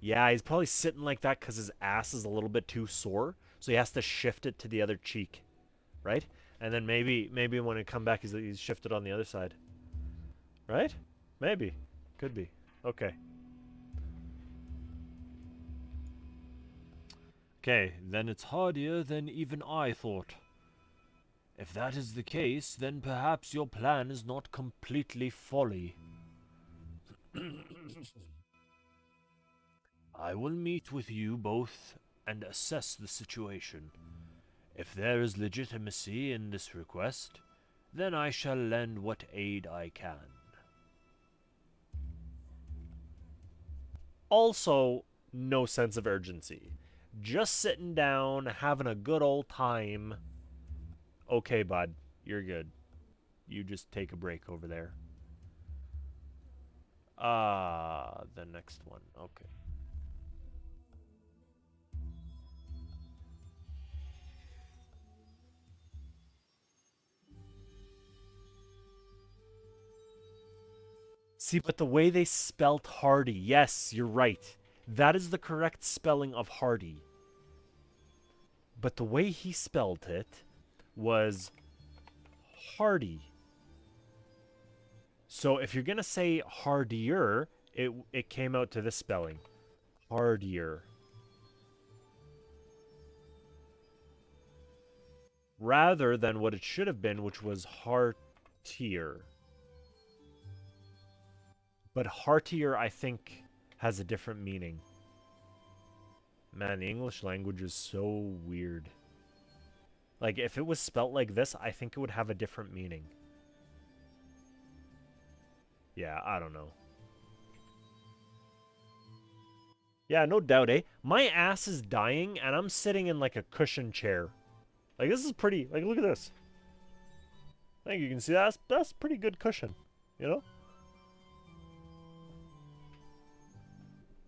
Yeah, he's probably sitting like that because his ass is a little bit too sore. So he has to shift it to the other cheek. Right? And then maybe when it come back, he's shifted on the other side. Right? Maybe. Could be. Okay. Okay, then it's hardier than even I thought. If that is the case, then perhaps your plan is not completely folly. I will meet with you both and assess the situation. If there is legitimacy in this request, then I shall lend what aid I can. Also, no sense of urgency. Just sitting down, having a good old time. Okay, bud, you're good. You just take a break over there. The next one. Okay. See, but the way they spelt hardy, yes, you're right. That is the correct spelling of hardy. But the way he spelled it was hardy. So if you're going to say hardier, it came out to this spelling. Hardier. Rather than what it should have been, which was heartier. But heartier, I think, has a different meaning. Man, the English language is so weird. Like, if it was spelt like this, I think it would have a different meaning. Yeah, I don't know. Yeah, no doubt, eh? My ass is dying, and I'm sitting in, like, a cushion chair. Like, this is pretty... Like, look at this. I think you can see that's pretty good cushion, you know?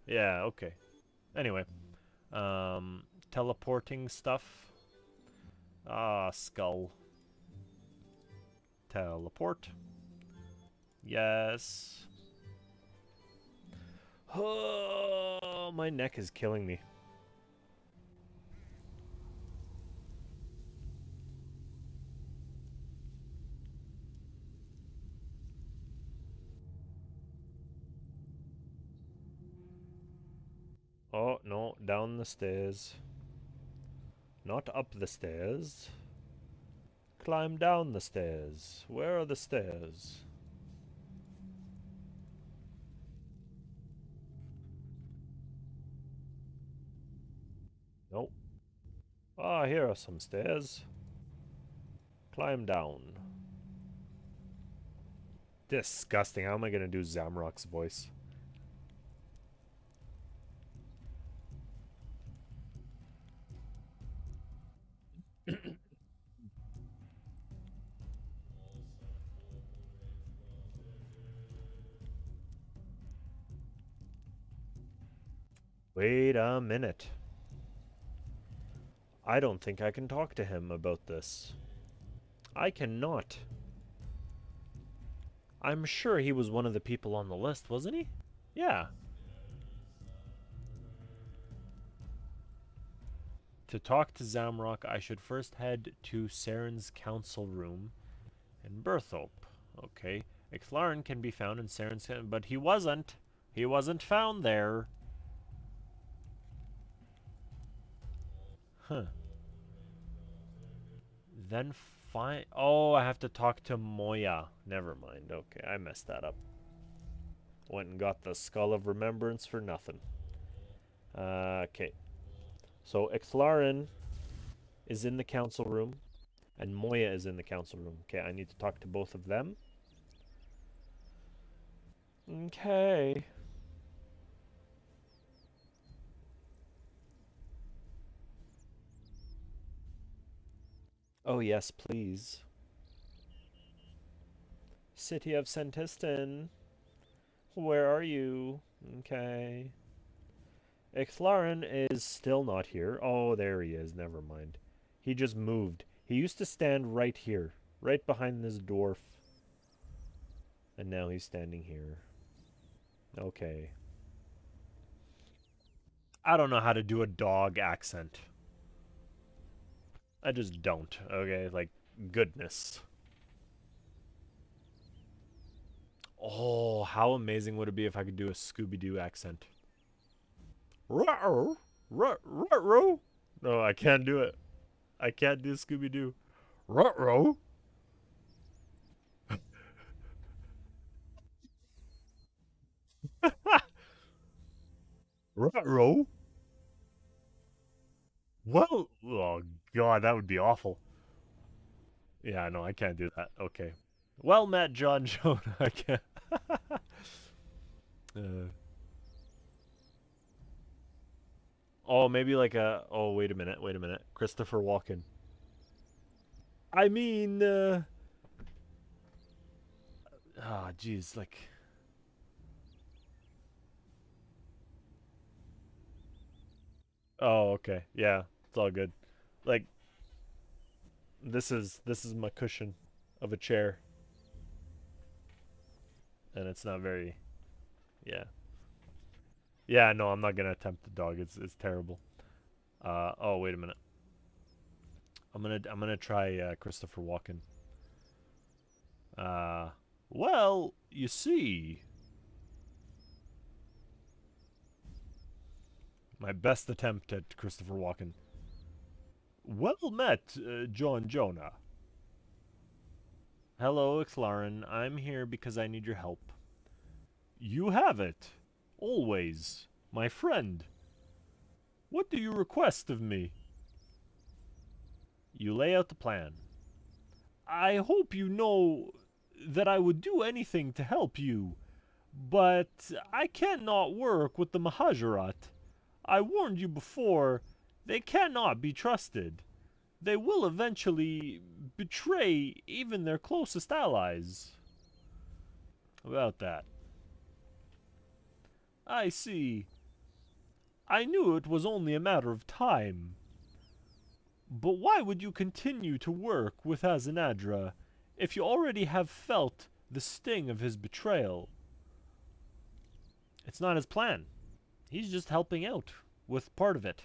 Yeah, okay. Anyway, teleporting stuff. Ah, skull. Teleport. Yes. Oh, my neck is killing me. Oh, no, down the stairs. Not up the stairs. Climb down the stairs. Where are the stairs? Nope. Ah, here are some stairs. Climb down. Disgusting. How am I going to do Zamrock's voice? Wait a minute. I don't think I can talk to him about this. I cannot. I'm sure he was one of the people on the list, wasn't he? Yeah. To talk to Zamrock, I should first head to Saren's council room in Berthold. Okay. Ixlarin can be found in Saren's... But he wasn't. He wasn't found there. Huh. Then fine. Oh, I have to talk to Moya. Never mind. Okay, I messed that up. Went and got the Skull of Remembrance for nothing. Okay. So Ixlarin is in the council room, and Moya is in the council room. Okay, I need to talk to both of them. Okay. Oh, yes, please. City of Senntisten. Where are you? Okay. Ixlarin is still not here. Oh, there he is. Never mind. He just moved. He used to stand right here, right behind this dwarf. And now he's standing here. Okay. I don't know how to do a dog accent. I just don't. Okay, like, goodness. Oh, how amazing would it be if I could do a Scooby-Doo accent? Ruh-roh! Ruh-roh! No, I can't do it. I can't do Scooby-Doo. Ruh-roh! Ruh-roh! Well, oh god, that would be awful. Yeah, no, I can't do that. Okay. Well met, John Jonah. I can't. uh, oh, maybe like a. Oh, wait a minute. Wait a minute. Christopher Walken. I mean, ah, jeez, like. Oh, okay. Yeah, it's all good. Like, this is my cushion of a chair, and it's not very. Yeah. Yeah, no, I'm not gonna attempt the dog. It's terrible. Oh, wait a minute. I'm gonna try Christopher Walken. Uh, well, you see, my best attempt at Christopher Walken. Well met, John Jonah. Hello, Ixlarin. I'm here because I need your help. You have it. Always. My friend. What do you request of me? You lay out the plan. I hope you know that I would do anything to help you, but I cannot work with the Mahajarat. I warned you before, they cannot be trusted. They will eventually betray even their closest allies. About that. I see. I knew it was only a matter of time. But why would you continue to work with Azanadra if you already have felt the sting of his betrayal? It's not his plan. He's just helping out with part of it.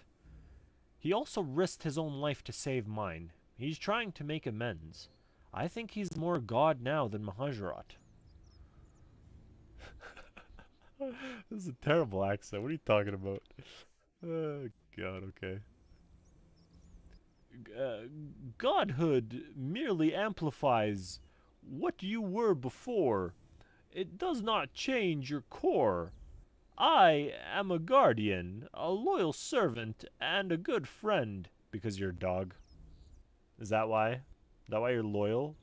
He also risked his own life to save mine. He's trying to make amends. I think he's more god now than Mahajarat. This is a terrible accent. What are you talking about? Oh, God, okay. Godhood merely amplifies what you were before. It does not change your core. I am a guardian, a loyal servant, and a good friend. Because you're a dog. Is that why? Is that why you're loyal?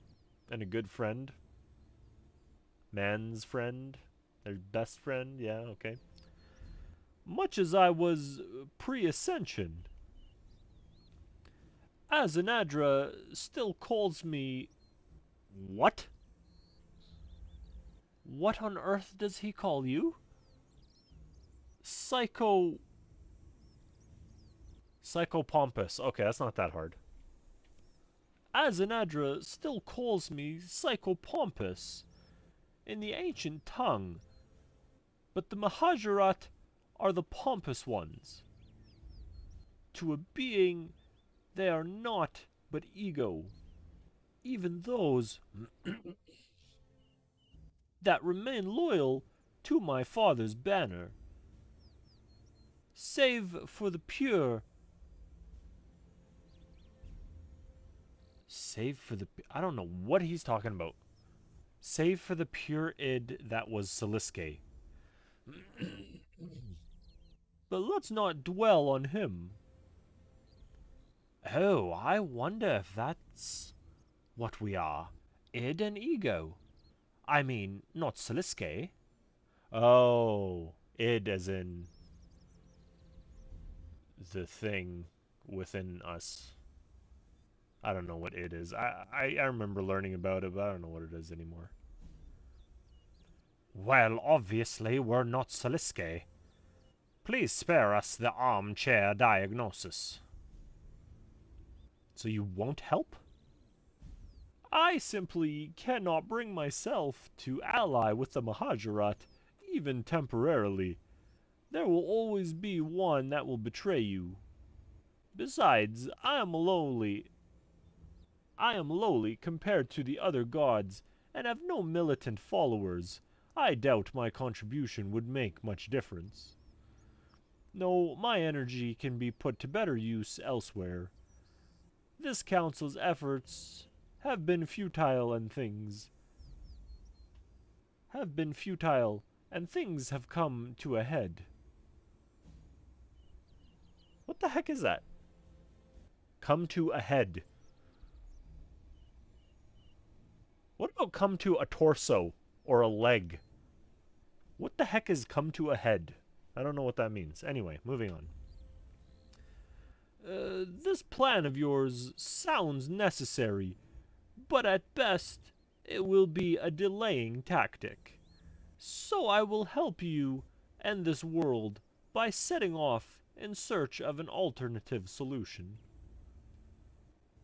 And a good friend? Man's friend? Their best friend? Yeah, okay. Much as I was pre-ascension, Azanadra still calls me... What? What on earth does he call you? Psychopompous. Okay, that's not that hard. Azanadra still calls me Psychopompous in the ancient tongue, but the Mahajarat are the pompous ones. To a being, they are not but ego. Even those that remain loyal to my father's banner. Save for the pure. Save for the... I don't know what he's talking about. Save for the pure id that was Saliske. But let's not dwell on him. Oh, I wonder if that's what we are. Id and ego. I mean, not Saliske. Oh, id as in the thing within us. I don't know what it is. I remember learning about it, but I don't know what it is anymore. Well, obviously we're not Saliske. Please spare us the armchair diagnosis. So you won't help? I simply cannot bring myself to ally with the Mahajarat, even temporarily. There will always be one that will betray you. Besides, I am lowly compared to the other gods, and have no militant followers. I doubt my contribution would make much difference. No, my energy can be put to better use elsewhere. This council's efforts have been futile and things have come to a head. What the heck is that? Come to a head. What about come to a torso or a leg? What the heck is come to a head? I don't know what that means. Anyway, moving on. This plan of yours sounds necessary, but at best it will be a delaying tactic. So I will help you and this world by setting off in search of an alternative solution.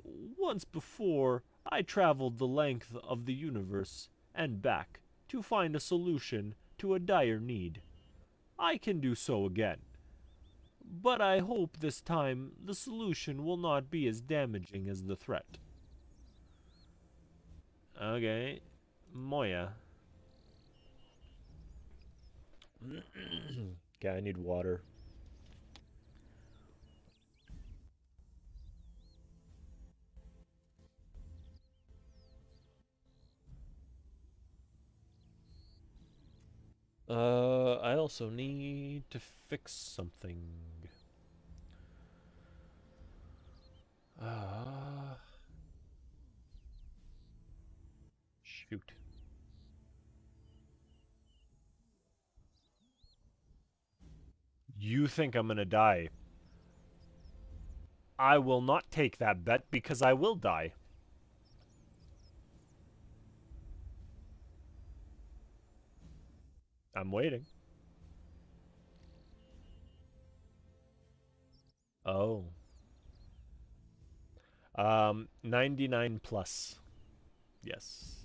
Once before, I traveled the length of the universe and back to find a solution to a dire need. I can do so again. But I hope this time the solution will not be as damaging as the threat. Okay. Moya. Okay, I need water. I also need to fix something. Uh, Shoot. You think I'm gonna die. I will not take that bet because I will die. I'm waiting. Oh. 99 plus. Yes.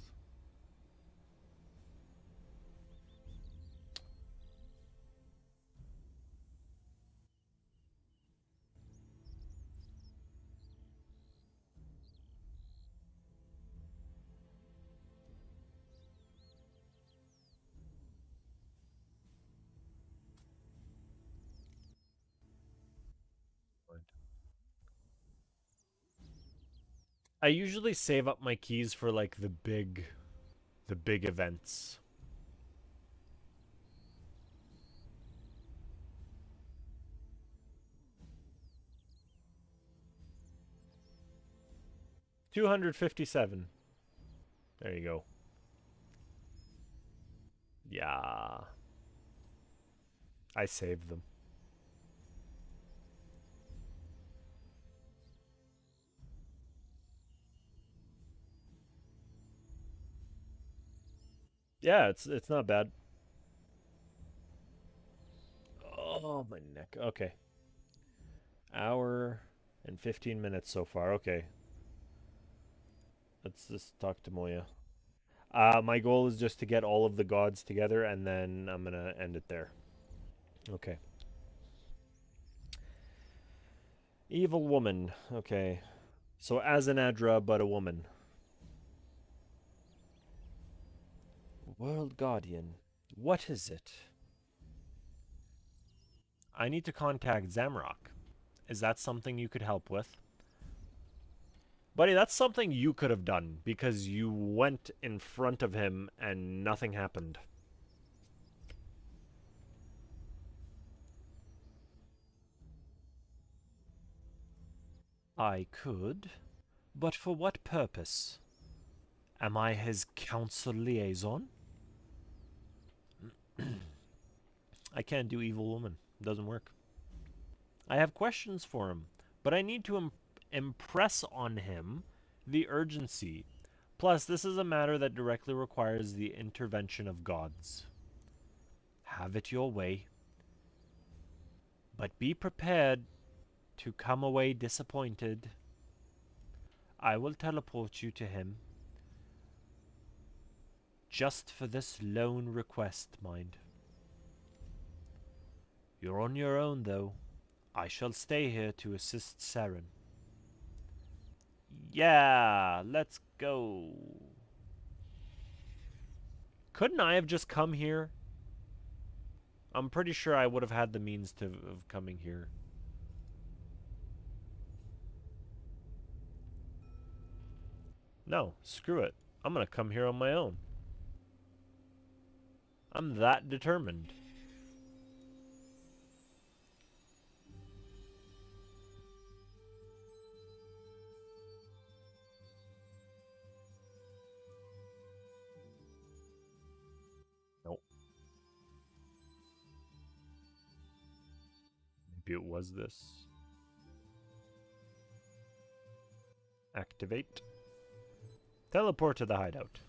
I usually save up my keys for like the big events. 257. There you go. Yeah. I saved them. Yeah, it's not bad. Oh, my neck. Okay. Hour and 15 minutes so far. Okay. Let's just talk to Moya. My goal is just to get all of the gods together, and then I'm gonna end it there. Okay. Evil woman. Okay. So as an Adra, but a woman. World Guardian. What is it? I need to contact Zamrock. Is that something you could help with? Buddy, that's something you could have done because you went in front of him and nothing happened. I could, but for what purpose? Am I his council liaison? I can't do evil woman. Doesn't work. I have questions for him, but I need to impress on him the urgency. Plus, this is a matter that directly requires the intervention of gods. Have it your way, but be prepared to come away disappointed. I will teleport you to him. Just for this lone request, mind. You're on your own, though. I shall stay here to assist Saren. Yeah, let's go. Couldn't I have just come here? I'm pretty sure I would have had the means of coming here. No, screw it. I'm gonna come here on my own. I'm that determined. Nope. Maybe it was this. Activate. Teleport to the hideout.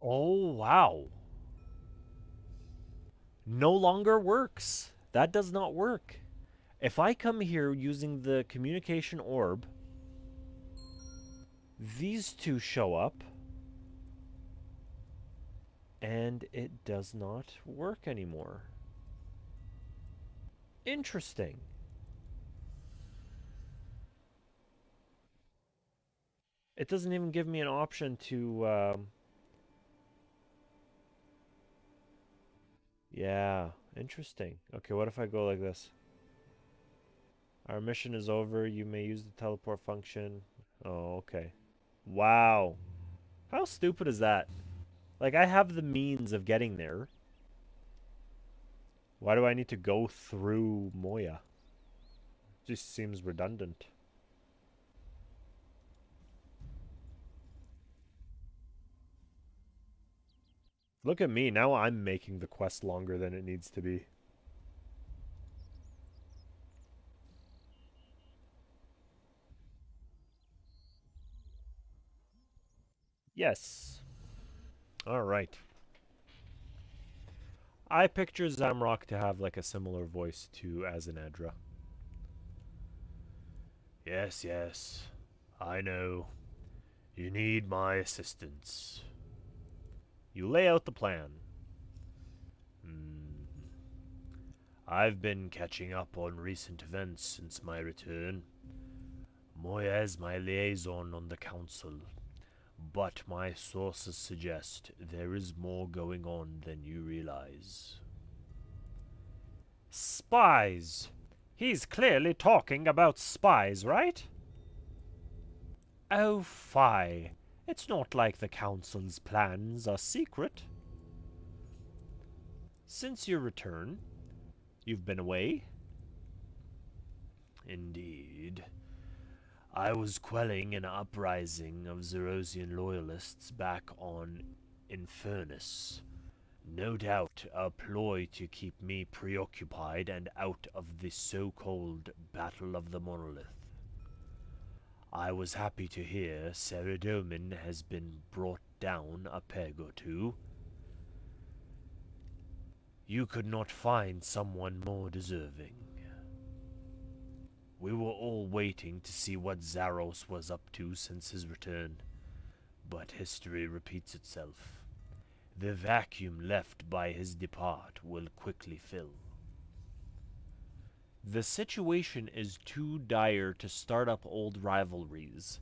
Oh, wow. No longer works. That does not work. If I come here using the communication orb, these two show up, and it does not work anymore. Interesting. It doesn't even give me an option to, yeah, interesting. Okay, what if I go like this? Our mission is over. You may use the teleport function. Oh, okay. Wow. How stupid is that? Like, I have the means of getting there. Why do I need to go through Moya? Just seems redundant. Look at me. Now I'm making the quest longer than it needs to be. Yes. Alright. I picture Zamrock to have like a similar voice to Azanadra. Yes, yes. I know. You need my assistance. You lay out the plan. I've been catching up on recent events since my return. Moya is my liaison on the council, but my sources suggest there is more going on than you realize. Spies! He's clearly talking about spies, right? Oh, fie. It's not like the council's plans are secret. Since your return, you've been away? Indeed. I was quelling an uprising of Zerosian loyalists back on Infernus. No doubt a ploy to keep me preoccupied and out of the so-called Battle of the Monolith. I was happy to hear Saradomin has been brought down a peg or two. You could not find someone more deserving. We were all waiting to see what Zaros was up to since his return, but history repeats itself. The vacuum left by his depart will quickly fill. The situation is too dire to start up old rivalries.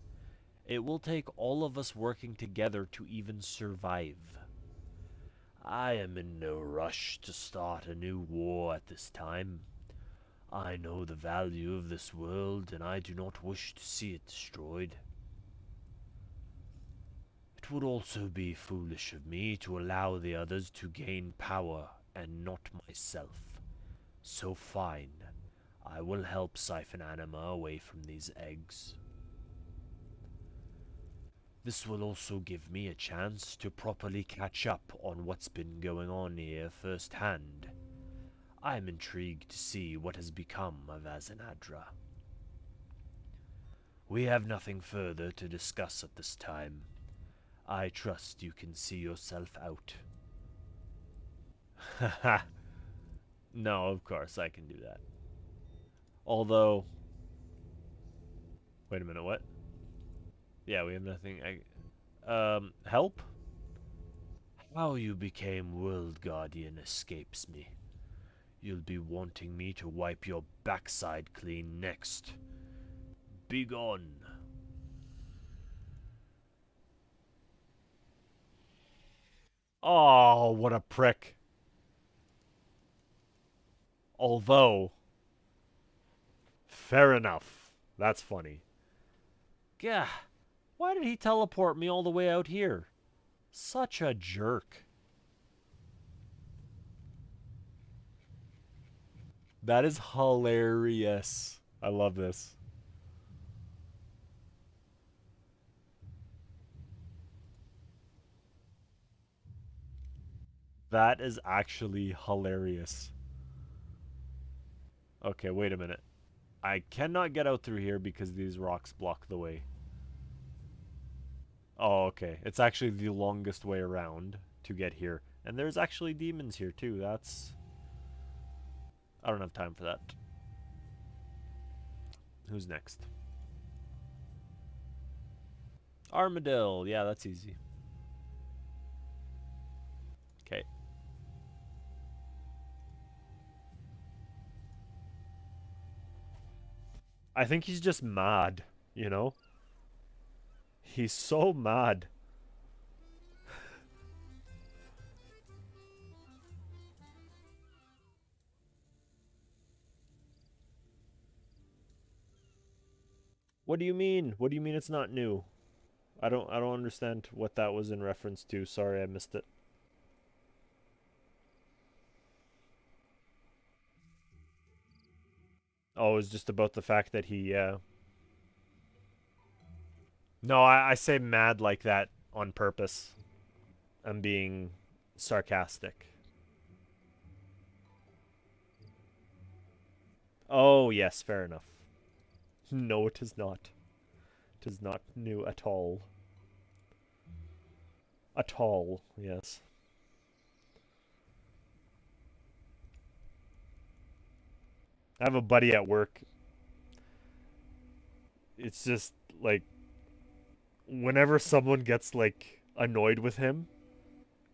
It will take all of us working together to even survive. I am in no rush to start a new war at this time. I know the value of this world, and I do not wish to see it destroyed. It would also be foolish of me to allow the others to gain power, and not myself. So fine, I will help siphon anima away from these eggs. This will also give me a chance to properly catch up on what's been going on here firsthand. I am intrigued to see what has become of Azanadra. We have nothing further to discuss at this time. I trust you can see yourself out. Haha. No, of course I can do that. Although... Wait a minute, what? Yeah, we have nothing. Help? How you became World Guardian escapes me. You'll be wanting me to wipe your backside clean next. Begone. Oh, what a prick. Although, fair enough. That's funny. Gah, why did he teleport me all the way out here? Such a jerk. That is hilarious. I love this. That is actually hilarious. Okay, wait a minute. I cannot get out through here because these rocks block the way. Oh, okay. It's actually the longest way around to get here. And there's actually demons here too. That's... I don't have time for that. Who's next? Armadillo. Yeah, that's easy. Okay. I think he's just mad, you know? He's so mad. What do you mean? What do you mean it's not new? I don't understand what that was in reference to. Sorry, I missed it. Oh, it was just about the fact that he, No, I say mad like that on purpose. I'm being sarcastic. Oh, yes, fair enough. No, it is not. It is not new at all. At all, yes. I have a buddy at work. It's just like whenever someone gets like annoyed with him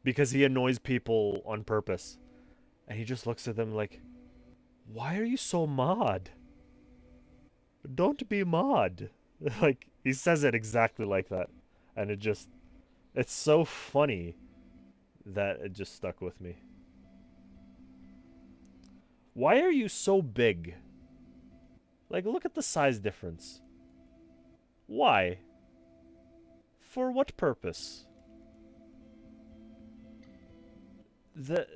because he annoys people on purpose, and he just looks at them like, "Why are you so mad? Don't be mad." Like he says it exactly like that, and it's so funny that it just stuck with me. Why are you so big? Like look at the size difference. Why? For what purpose? The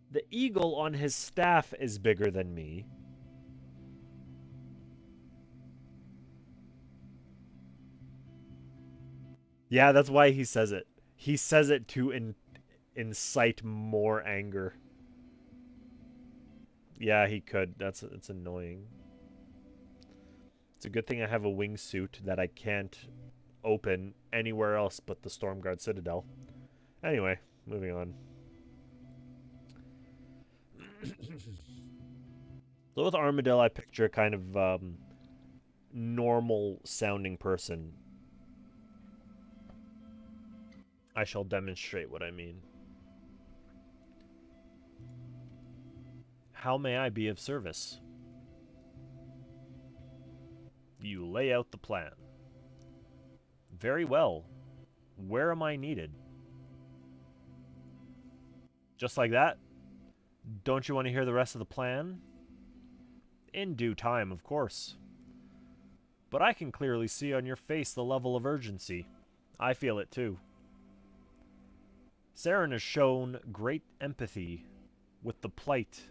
the eagle on his staff is bigger than me. Yeah, that's why he says it. He says it to incite more anger. Yeah, he could. It's annoying. It's a good thing I have a wingsuit that I can't open anywhere else but the Stormguard Citadel. Anyway, moving on. So with Armadillo, I picture a kind of normal sounding person. I shall demonstrate what I mean. How may I be of service? You lay out the plan. Very well. Where am I needed? Just like that? Don't you want to hear the rest of the plan? In due time, of course. But I can clearly see on your face the level of urgency. I feel it too. Saren has shown great empathy with the plight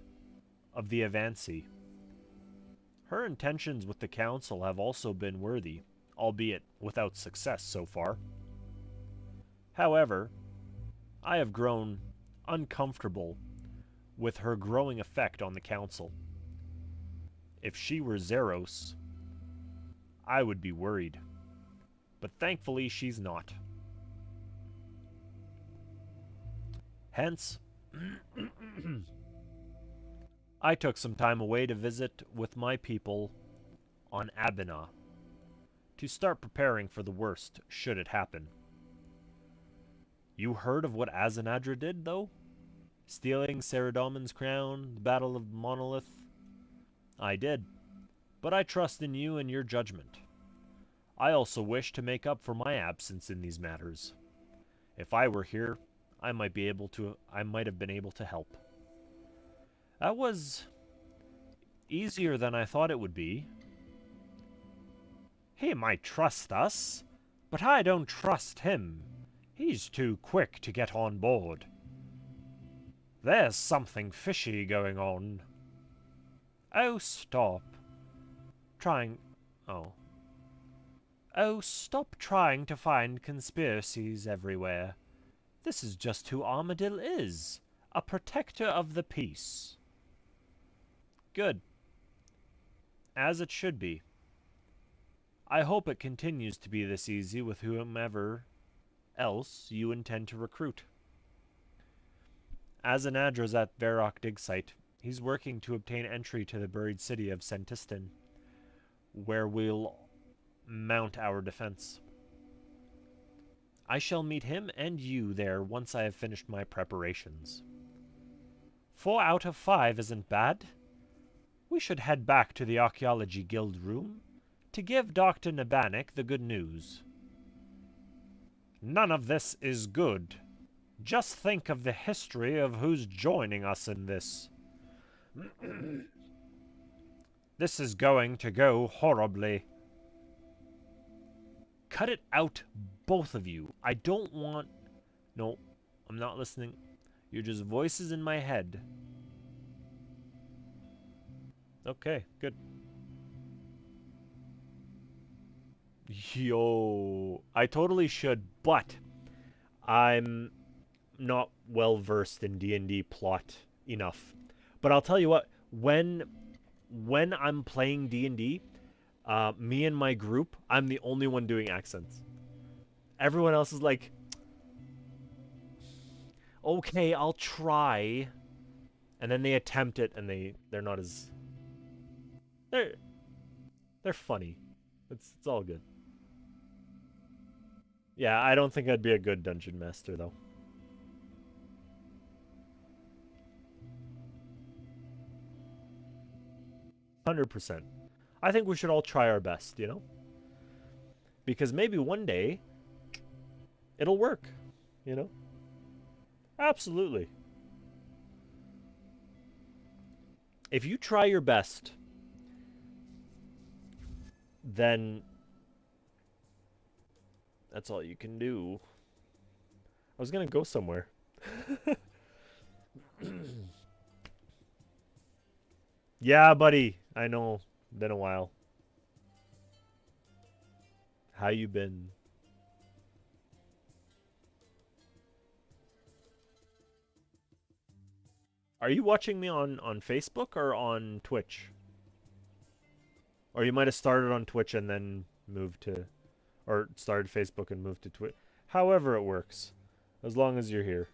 of the Avanci. Her intentions with the Council have also been worthy, albeit without success so far. However, I have grown uncomfortable with her growing effect on the Council. If she were Zeros, I would be worried. But thankfully she's not. Hence, I took some time away to visit with my people on Abina, to start preparing for the worst should it happen. You heard of what Azanadra did, though? Stealing Saradomin's crown, the Battle of Monolith? I did, but I trust in you and your judgment. I also wish to make up for my absence in these matters. If I were here, I might have been able to help. That was easier than I thought it would be. He might trust us, but I don't trust him. He's too quick to get on board. There's something fishy going on. Oh, stop. Trying... Oh. Oh, stop trying to find conspiracies everywhere. This is just who Armadillo is. A protector of the peace. Good. As it should be. I hope it continues to be this easy with whomever else you intend to recruit. Azanadra's at Varrock dig site. He's working to obtain entry to the buried city of Senntisten, where we'll mount our defense. I shall meet him and you there once I have finished my preparations. 4 out of 5 isn't bad. We should head back to the Archaeology Guild room to give Dr. Nabanik the good news. None of this is good. Just think of the history of who's joining us in this. This is going to go horribly. Cut it out, both of you. I don't want... No, I'm not listening. You're just voices in my head. Okay, good. Yo, I totally should, but I'm not well versed in D&D plot enough. But I'll tell you what, when I'm playing D&D, me and my group, I'm the only one doing accents. Everyone else is like, okay, I'll try. And then they attempt it and they're not as they're they're funny. It's all good. Yeah, I don't think I'd be a good dungeon master though. 100%. I think we should all try our best, you know? Because maybe one day it'll work, you know? Absolutely. If you try your best, then that's all you can do. I was gonna go somewhere. Yeah, buddy. I know. Been a while. How you been? Are you watching me on Facebook or on Twitch? Or you might have started on Twitch and then moved to, or started Facebook and moved to Twitch. However it works, as long as you're here.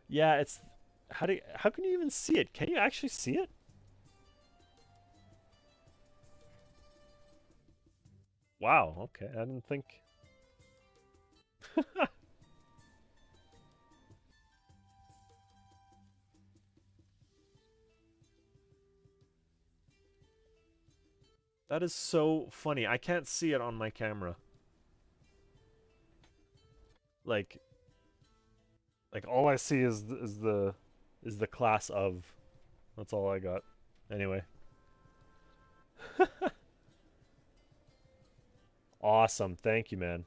Yeah, it's how can you even see it? Can you actually see it? Wow. Okay, I didn't think. That is so funny. I can't see it on my camera. Like all I see is the class of. That's all I got. Anyway. Awesome. Thank you, man.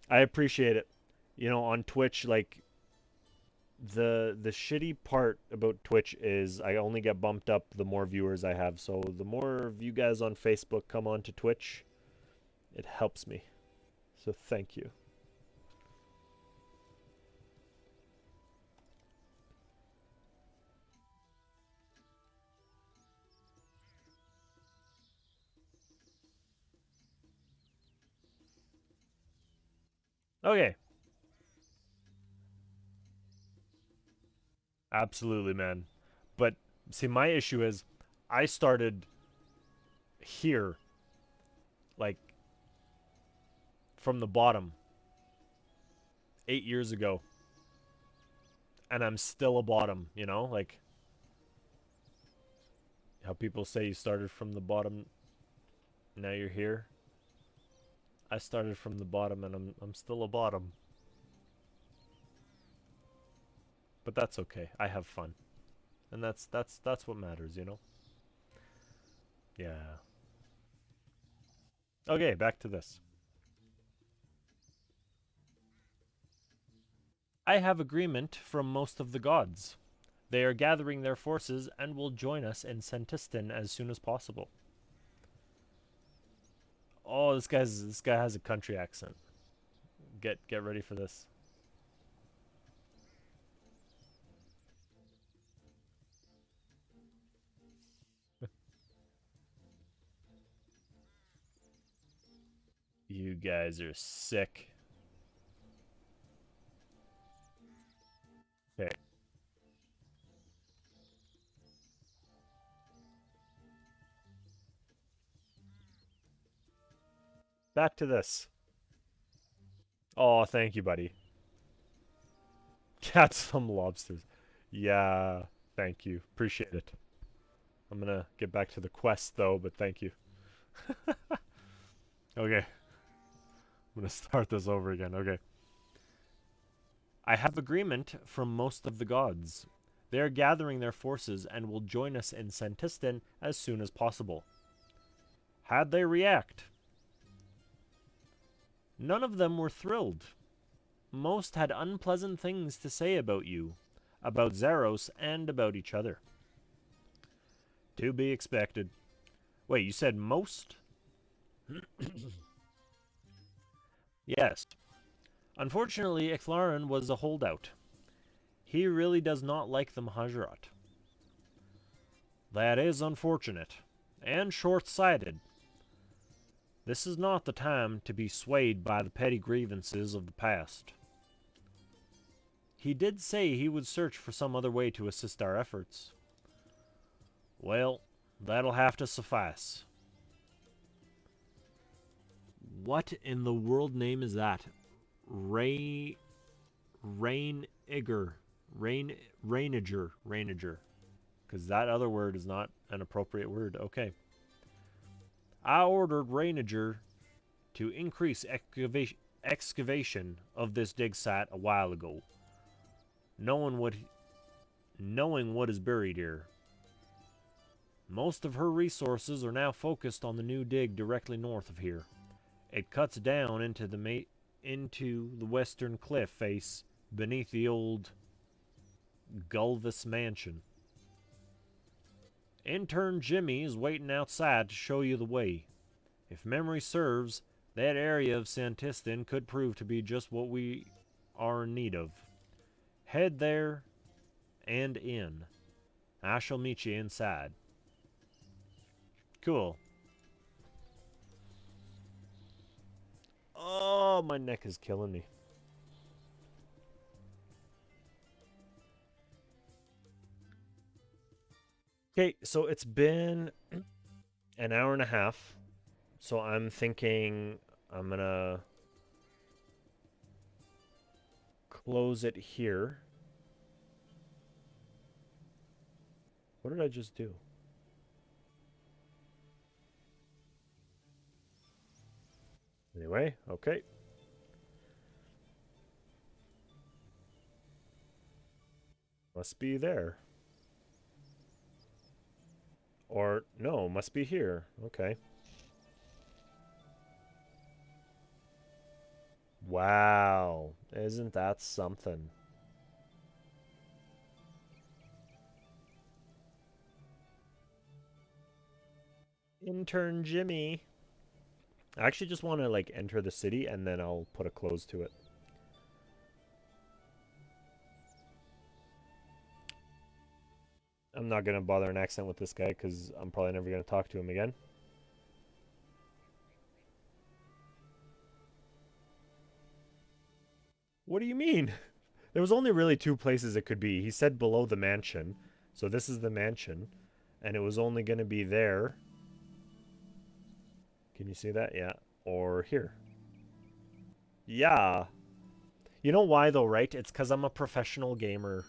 I appreciate it. You know, on Twitch, like the shitty part about Twitch is I only get bumped up the more viewers I have. So the more of you guys on Facebook come on to Twitch, it helps me. So thank you. Okay. Absolutely, man. But see, my issue is I started here, like from the bottom 8 years ago, and I'm still a bottom, you know? Like how people say you started from the bottom, now you're here. I started from the bottom and I'm still a bottom. But that's okay. I have fun. And that's what matters, you know? Yeah. Okay, back to this. I have agreement from most of the gods. They are gathering their forces and will join us in Senntisten as soon as possible. Oh, this guy has a country accent. Get ready for this. You guys are sick. Okay, back to this. Oh, thank you, buddy. Got some lobsters. Yeah, thank you. Appreciate it. I'm gonna get back to the quest though, but thank you. Okay, I'm gonna start this over again. Okay. I have agreement from most of the gods. They are gathering their forces and will join us in Senntisten as soon as possible. How'd they react? None of them were thrilled. Most had unpleasant things to say about you, about Zaros, and about each other. To be expected. Wait, you said most? Yes. Unfortunately, Ichlaran was a holdout. He really does not like the Mahajarat. That is unfortunate, and short-sighted. This is not the time to be swayed by the petty grievances of the past. He did say he would search for some other way to assist our efforts. Well, that'll have to suffice. What in the world name is that? Rainiger. Rainiger. Because that other word is not an appropriate word. Okay. I ordered Rainiger to increase excavation of this dig site a while ago, knowing what is buried here. Most of her resources are now focused on the new dig directly north of here. It cuts down into the western cliff face beneath the old Gulvis mansion. Intern Jimmy is waiting outside to show you the way. If memory serves, that area of Senntisten could prove to be just what we are in need of. Head there and in. I shall meet you inside. Cool. Oh, my neck is killing me. Okay, so it's been an hour and a half. So I'm thinking I'm gonna close it here. What did I just do? Anyway, okay. Must be there. Or, no, must be here. Okay. Wow. Isn't that something? Intern Jimmy. I actually just want to, like, enter the city, and then I'll put a close to it. I'm not going to bother an accent with this guy, because I'm probably never going to talk to him again. What do you mean? There was only really two places it could be. He said below the mansion. So this is the mansion. And it was only going to be there. Can you see that? Yeah. Or here. Yeah. You know why though, right? It's because I'm a professional gamer.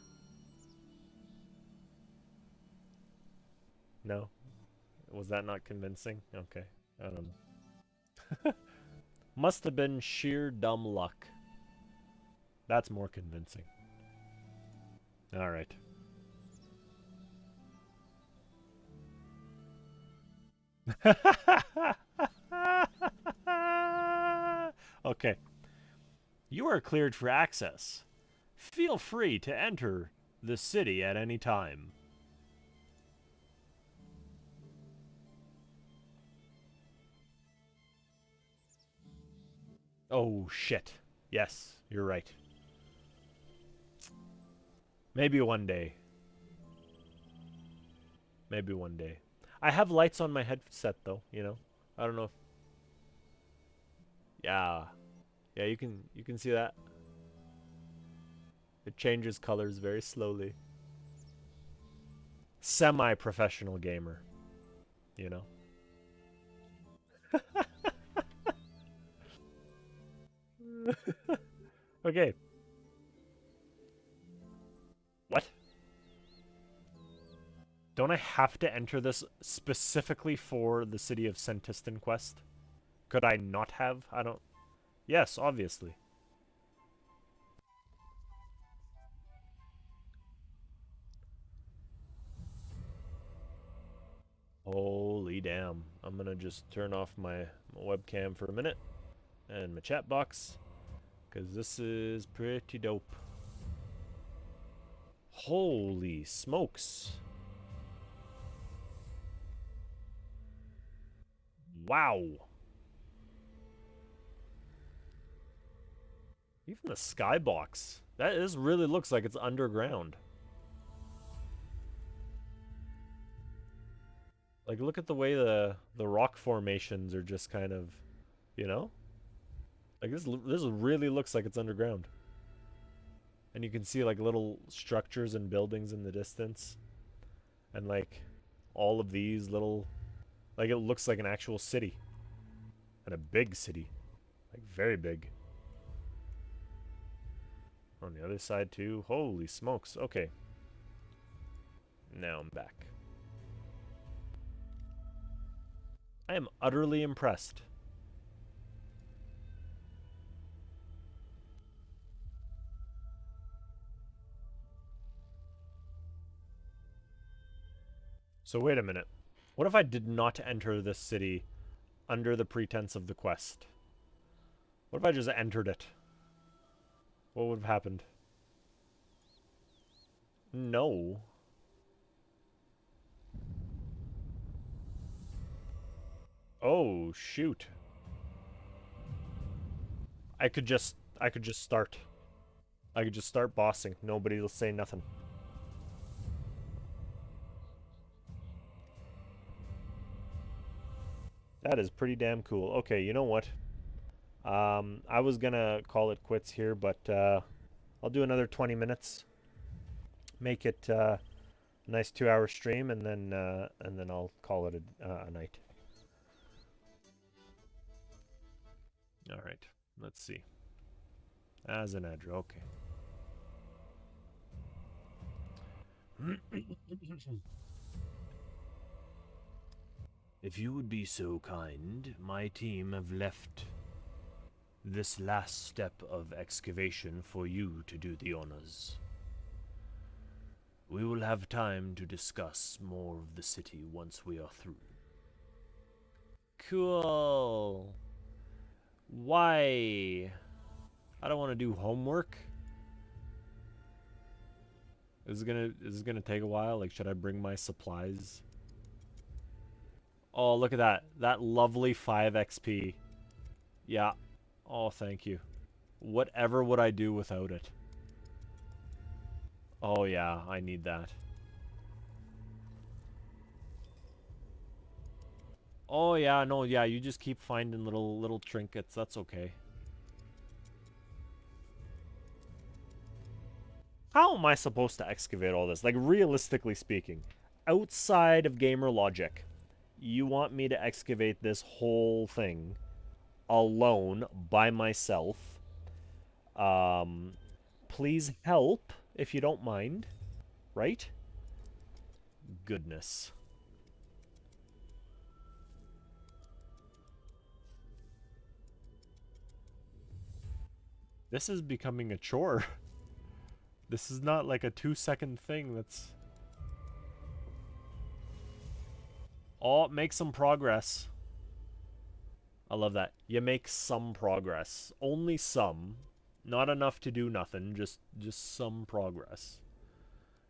No? Was that not convincing? Okay. I don't know. Must have been sheer dumb luck. That's more convincing. Alright. Okay. You are cleared for access. Feel free to enter the city at any time. Oh, shit. Yes, you're right. Maybe one day. Maybe one day. I have lights on my headset, though, you know? I don't know if... Yeah. Yeah, you can see that. It changes colors very slowly. Semi-professional gamer, you know? Okay. What? Don't I have to enter this specifically for the City of Senntisten quest? Could I not have? I don't... Yes, obviously. Holy damn. I'm gonna just turn off my webcam for a minute and my chat box, because this is pretty dope. Holy smokes. Wow. Even the skybox. This really looks like it's underground. Like, look at the way the rock formations are just kind of, you know? Like, this really looks like it's underground. And you can see, like, little structures and buildings in the distance. And, like, all of these little... Like, it looks like an actual city. And a big city. Like, very big. On the other side, too. Holy smokes. Okay. Now I'm back. I am utterly impressed. So wait a minute. What if I did not enter this city under the pretense of the quest? What if I just entered it? What would have happened? No. Oh, shoot. I could just start. I could just start bossing. Nobody will say nothing. That is pretty damn cool. Okay, you know what? I was gonna call it quits here, but I'll do another 20 minutes. Make it a nice 2-hour stream, and then I'll call it a night. All right. Let's see. As an Adra, okay. If you would be so kind, my team have left this last step of excavation for you to do the honors. We will have time to discuss more of the city once we are through. Cool. Why? I don't want to do homework. Is it gonna take a while? Like, should I bring my supplies? Oh, look at that. That lovely 5 XP. Yeah. Oh, thank you. Whatever would I do without it? Oh, yeah. I need that. Oh, yeah. No, yeah. You just keep finding little trinkets. That's okay. How am I supposed to excavate all this? Like, realistically speaking, outside of gamer logic, you want me to excavate this whole thing alone by myself? Please help if you don't mind, right? Goodness. This is becoming a chore. This is not like a 2-second thing that's... Oh, make some progress. I love that. You make some progress. Only some. Not enough to do nothing, just some progress.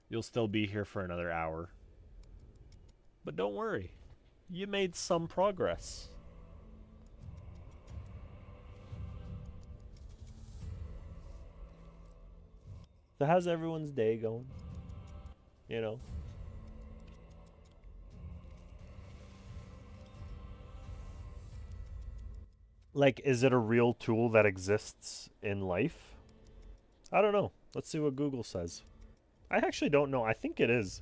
You'll still be here for another hour. But don't worry. You made some progress. So how's everyone's day going? You know? Like, is it a real tool that exists in life? I don't know. Let's see what Google says. I actually don't know. I think it is.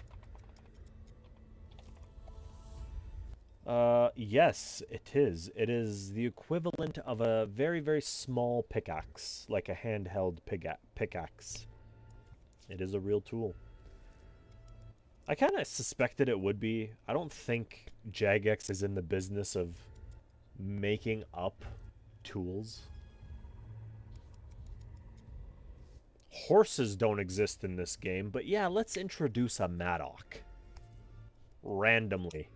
Yes, it is. It is the equivalent of a very, very small pickaxe, like a handheld pickaxe. It is a real tool. I kind of suspected it would be. I don't think Jagex is in the business of making up tools. Horses don't exist in this game, but yeah, let's introduce a Madoc. Randomly.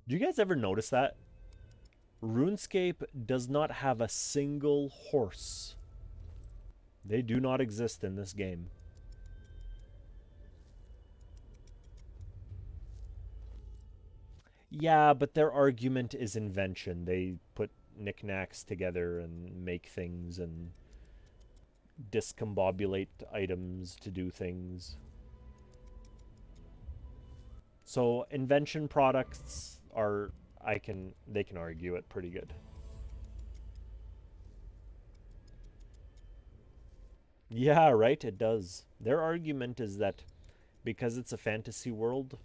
Do you guys ever notice that? RuneScape does not have a single horse. They do not exist in this game. Yeah, but their argument is invention. They put knickknacks together and make things and discombobulate items to do things. So invention products are they can argue it pretty good. Yeah, right, it does. Their argument is that because it's a fantasy world,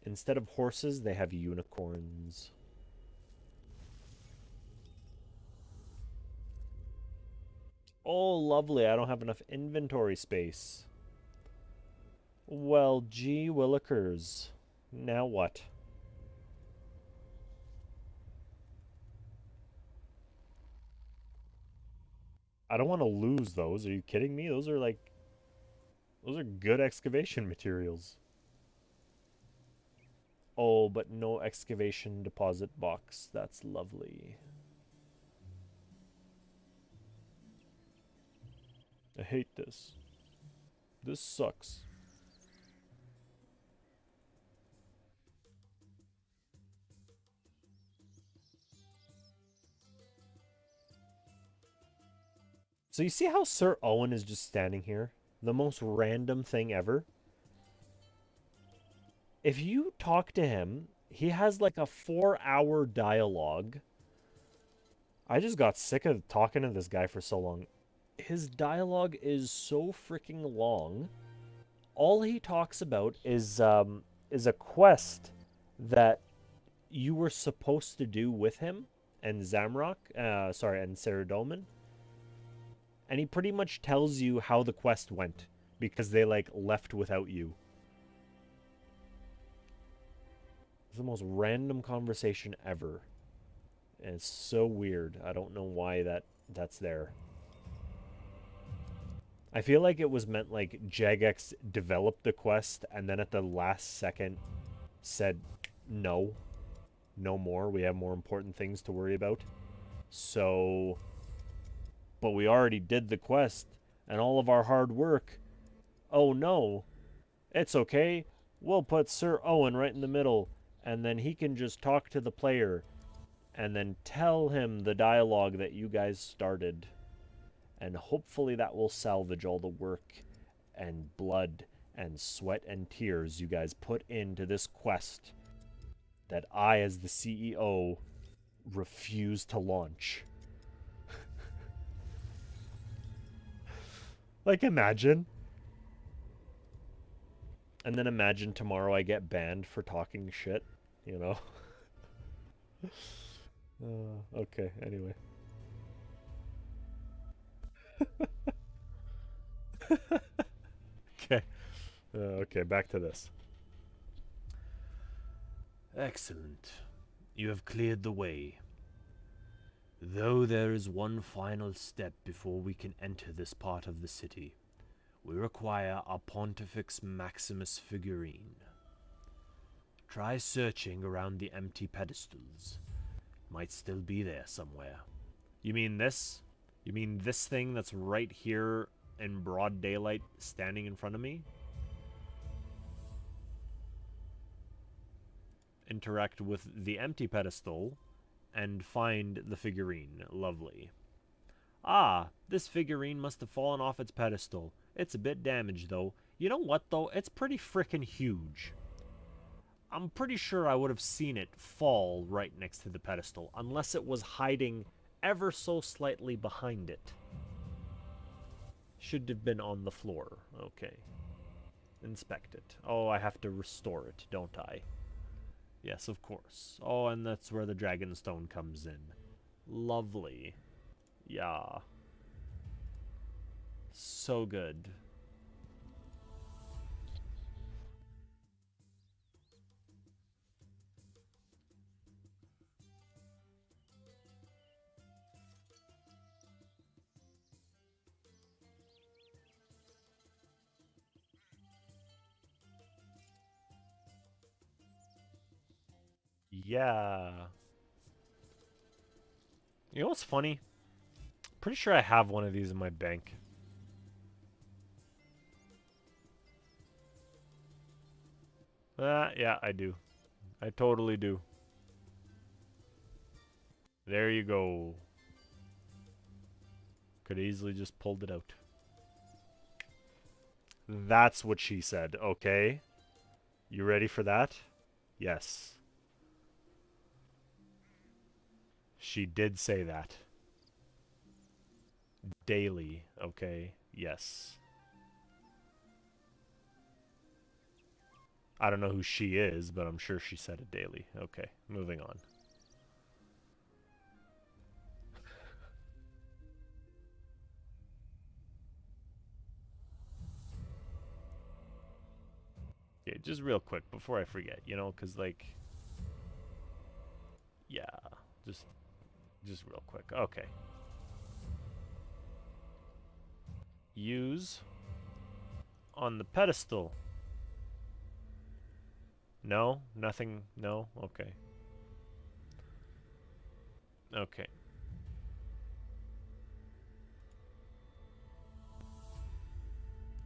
instead of horses, they have unicorns. Oh, lovely. I don't have enough inventory space. Well, gee willikers. Now what? I don't want to lose those. Are you kidding me? Those are good excavation materials. Oh, but no excavation deposit box. That's lovely. I hate this. This sucks. So you see how Sir Owen is just standing here? The most random thing ever. If you talk to him, he has like a 4-hour dialogue. I just got sick of talking to this guy for so long. His dialogue is so freaking long. All he talks about is a quest that you were supposed to do with him and Zamrock, and Saradomin. And he pretty much tells you how the quest went because they like left without you. It's the most random conversation ever. And it's so weird. I don't know why that's there. I feel like it was meant like Jagex developed the quest and then at the last second said no. No more. We have more important things to worry about. So but we already did the quest and all of our hard work. Oh no. It's okay. We'll put Sir Owen right in the middle and then he can just talk to the player and then tell him the dialogue that you guys started. And hopefully that will salvage all the work and blood and sweat and tears you guys put into this quest that I, as the CEO, refuse to launch. Like, imagine. And then imagine tomorrow I get banned for talking shit, you know? Okay, anyway. Okay. Okay, back to this. Excellent. You have cleared the way. Though there is one final step before we can enter this part of the city. We require a Pontifex Maximus figurine. Try searching around the empty pedestals. Might still be there somewhere. You mean this? You mean this thing that's right here in broad daylight standing in front of me? Interact with the empty pedestal and find the figurine. Lovely. Ah, this figurine must have fallen off its pedestal. It's a bit damaged, though. You know what, though? It's pretty frickin' huge. I'm pretty sure I would have seen it fall right next to the pedestal, unless it was hiding ever so slightly behind it. Should have been on the floor. Okay. Inspect it. Oh, I have to restore it, don't I? Yes, of course. Oh, and that's where the Dragonstone comes in. Lovely. Yeah. So good. Yeah. You know what's funny? Pretty sure I have one of these in my bank. Yeah, I do. I totally do. There you go. Could easily just pulled it out. That's what she said, okay? You ready for that? Yes. She did say that. Daily, okay? Yes. I don't know who she is, but I'm sure she said it daily. Okay, moving on. Okay, just real quick before I forget, you know, because, like, yeah, just, just real quick. Okay. Use on the pedestal. No? Nothing? No? Okay. Okay.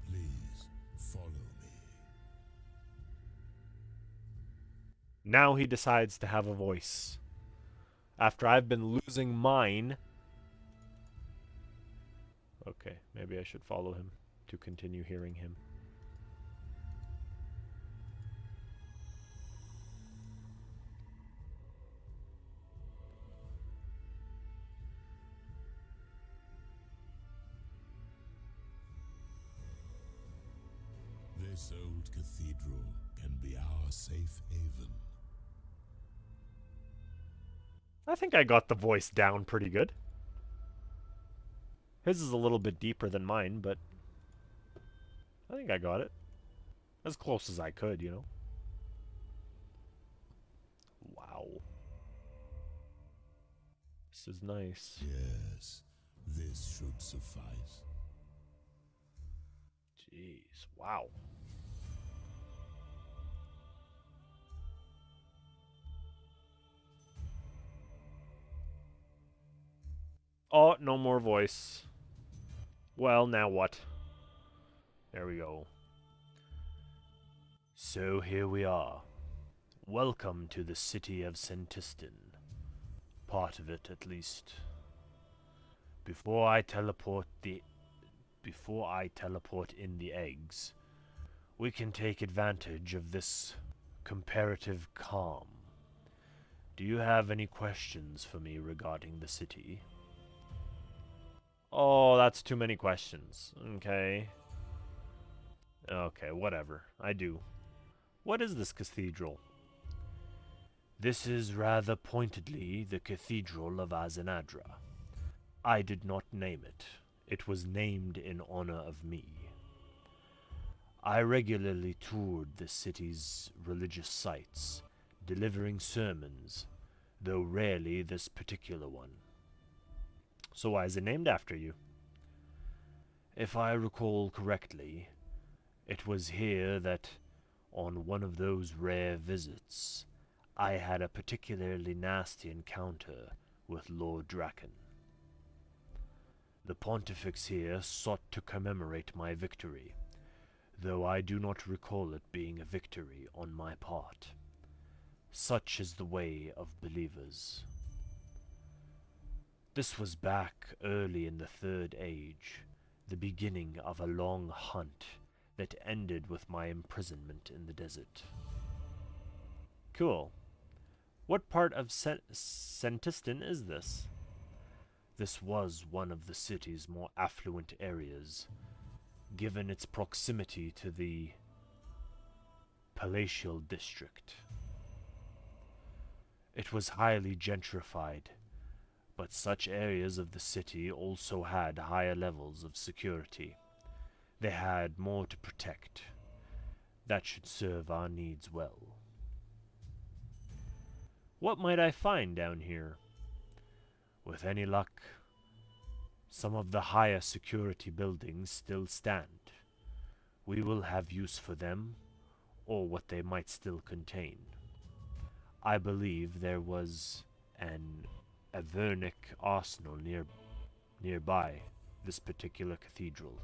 Please follow me. Now he decides to have a voice. After I've been losing mine. Okay, maybe I should follow him to continue hearing him. This old cathedral can be our safe haven. I think I got the voice down pretty good. His is a little bit deeper than mine, but I think I got it. As close as I could, you know. Wow. This is nice. Yes, this should suffice. Jeez, wow. Oh, no more voice. Well, now what? There we go. So here we are. Welcome to the city of Senntisten. Part of it, at least. Before I teleport in the eggs, we can take advantage of this comparative calm. Do you have any questions for me regarding the city? Oh, that's too many questions. Okay. Okay, whatever. I do. What is this cathedral? This is rather pointedly the Cathedral of Azera. I did not name it. It was named in honor of me. I regularly toured the city's religious sites, delivering sermons, though rarely this particular one. So why is it named after you? If I recall correctly, it was here that, on one of those rare visits, I had a particularly nasty encounter with Lord Draken. The Pontifex here sought to commemorate my victory, though I do not recall it being a victory on my part. Such is the way of believers. This was back early in the Third Age, the beginning of a long hunt that ended with my imprisonment in the desert. Cool. What part of Senntisten is this? This was one of the city's more affluent areas, given its proximity to the palatial district. It was highly gentrified, but such areas of the city also had higher levels of security. They had more to protect. That should serve our needs well. What might I find down here? With any luck, some of the higher security buildings still stand. We will have use for them, or what they might still contain. I believe there was an Avernic arsenal nearby this particular cathedral.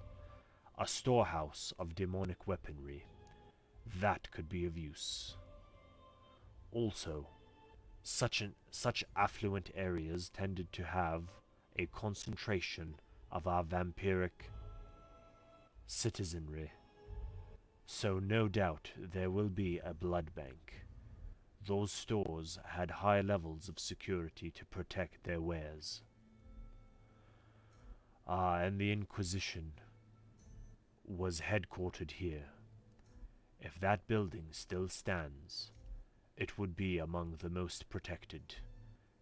A storehouse of demonic weaponry. That could be of use. Also, such affluent areas tended to have a concentration of our vampiric citizenry. So no doubt there will be a blood bank. Those stores had high levels of security to protect their wares. And the Inquisition was headquartered here. If that building still stands, it would be among the most protected.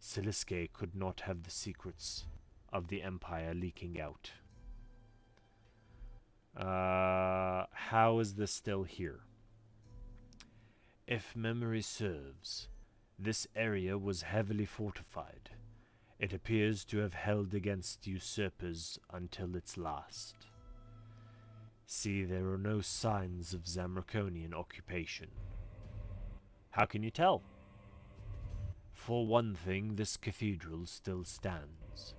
Siliske could not have the secrets of the Empire leaking out. How is this still here? If memory serves, this area was heavily fortified. It appears to have held against usurpers until its last. See, there are no signs of Zamraconian occupation. How can you tell? For one thing, this cathedral still stands.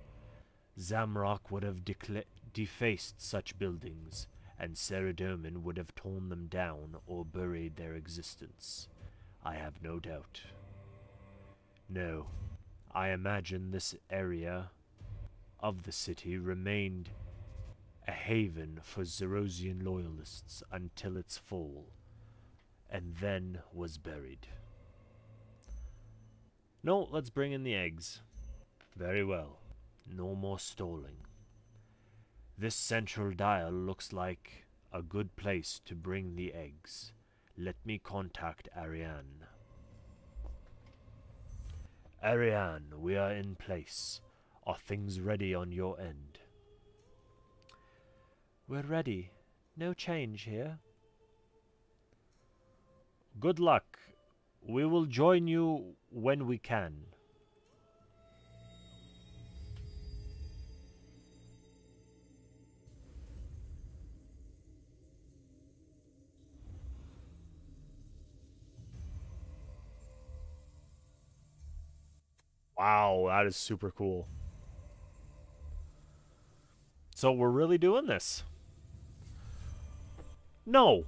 Zamrock would have defaced such buildings, and Saradomin would have torn them down or buried their existence. I have no doubt. No, I imagine this area of the city remained a haven for Zerosian loyalists until its fall, and then was buried. No, let's bring in the eggs. Very well. No more stalling. This central dial looks like a good place to bring the eggs. Let me contact Arianne. Arianne, we are in place. Are things ready on your end? We're ready. No change here. Good luck. We will join you when we can. Wow, that is super cool. So we're really doing this? No,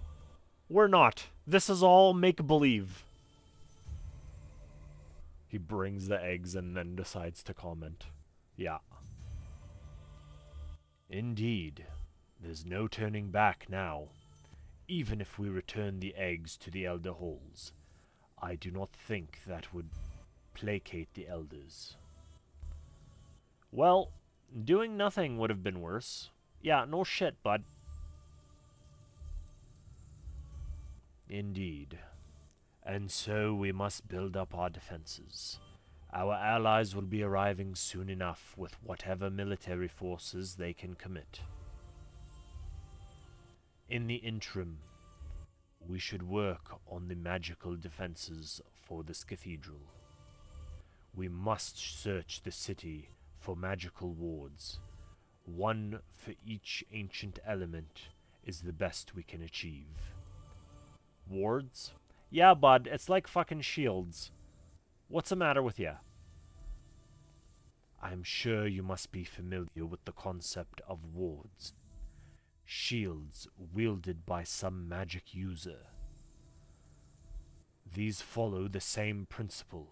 we're not. This is all make-believe. He brings the eggs and then decides to comment. Yeah. Indeed. There's no turning back now. Even if we return the eggs to the Elder Halls, I do not think that would placate the Elders. Well, doing nothing would have been worse. Yeah, no shit, bud. Indeed. And so we must build up our defenses. Our allies will be arriving soon enough with whatever military forces they can commit. In the interim, we should work on the magical defenses for this cathedral. We must search the city for magical wards. One for each ancient element is the best we can achieve. Wards? Yeah, bud, it's like fucking shields. What's the matter with ya? I'm sure you must be familiar with the concept of wards. Shields wielded by some magic user. These follow the same principle,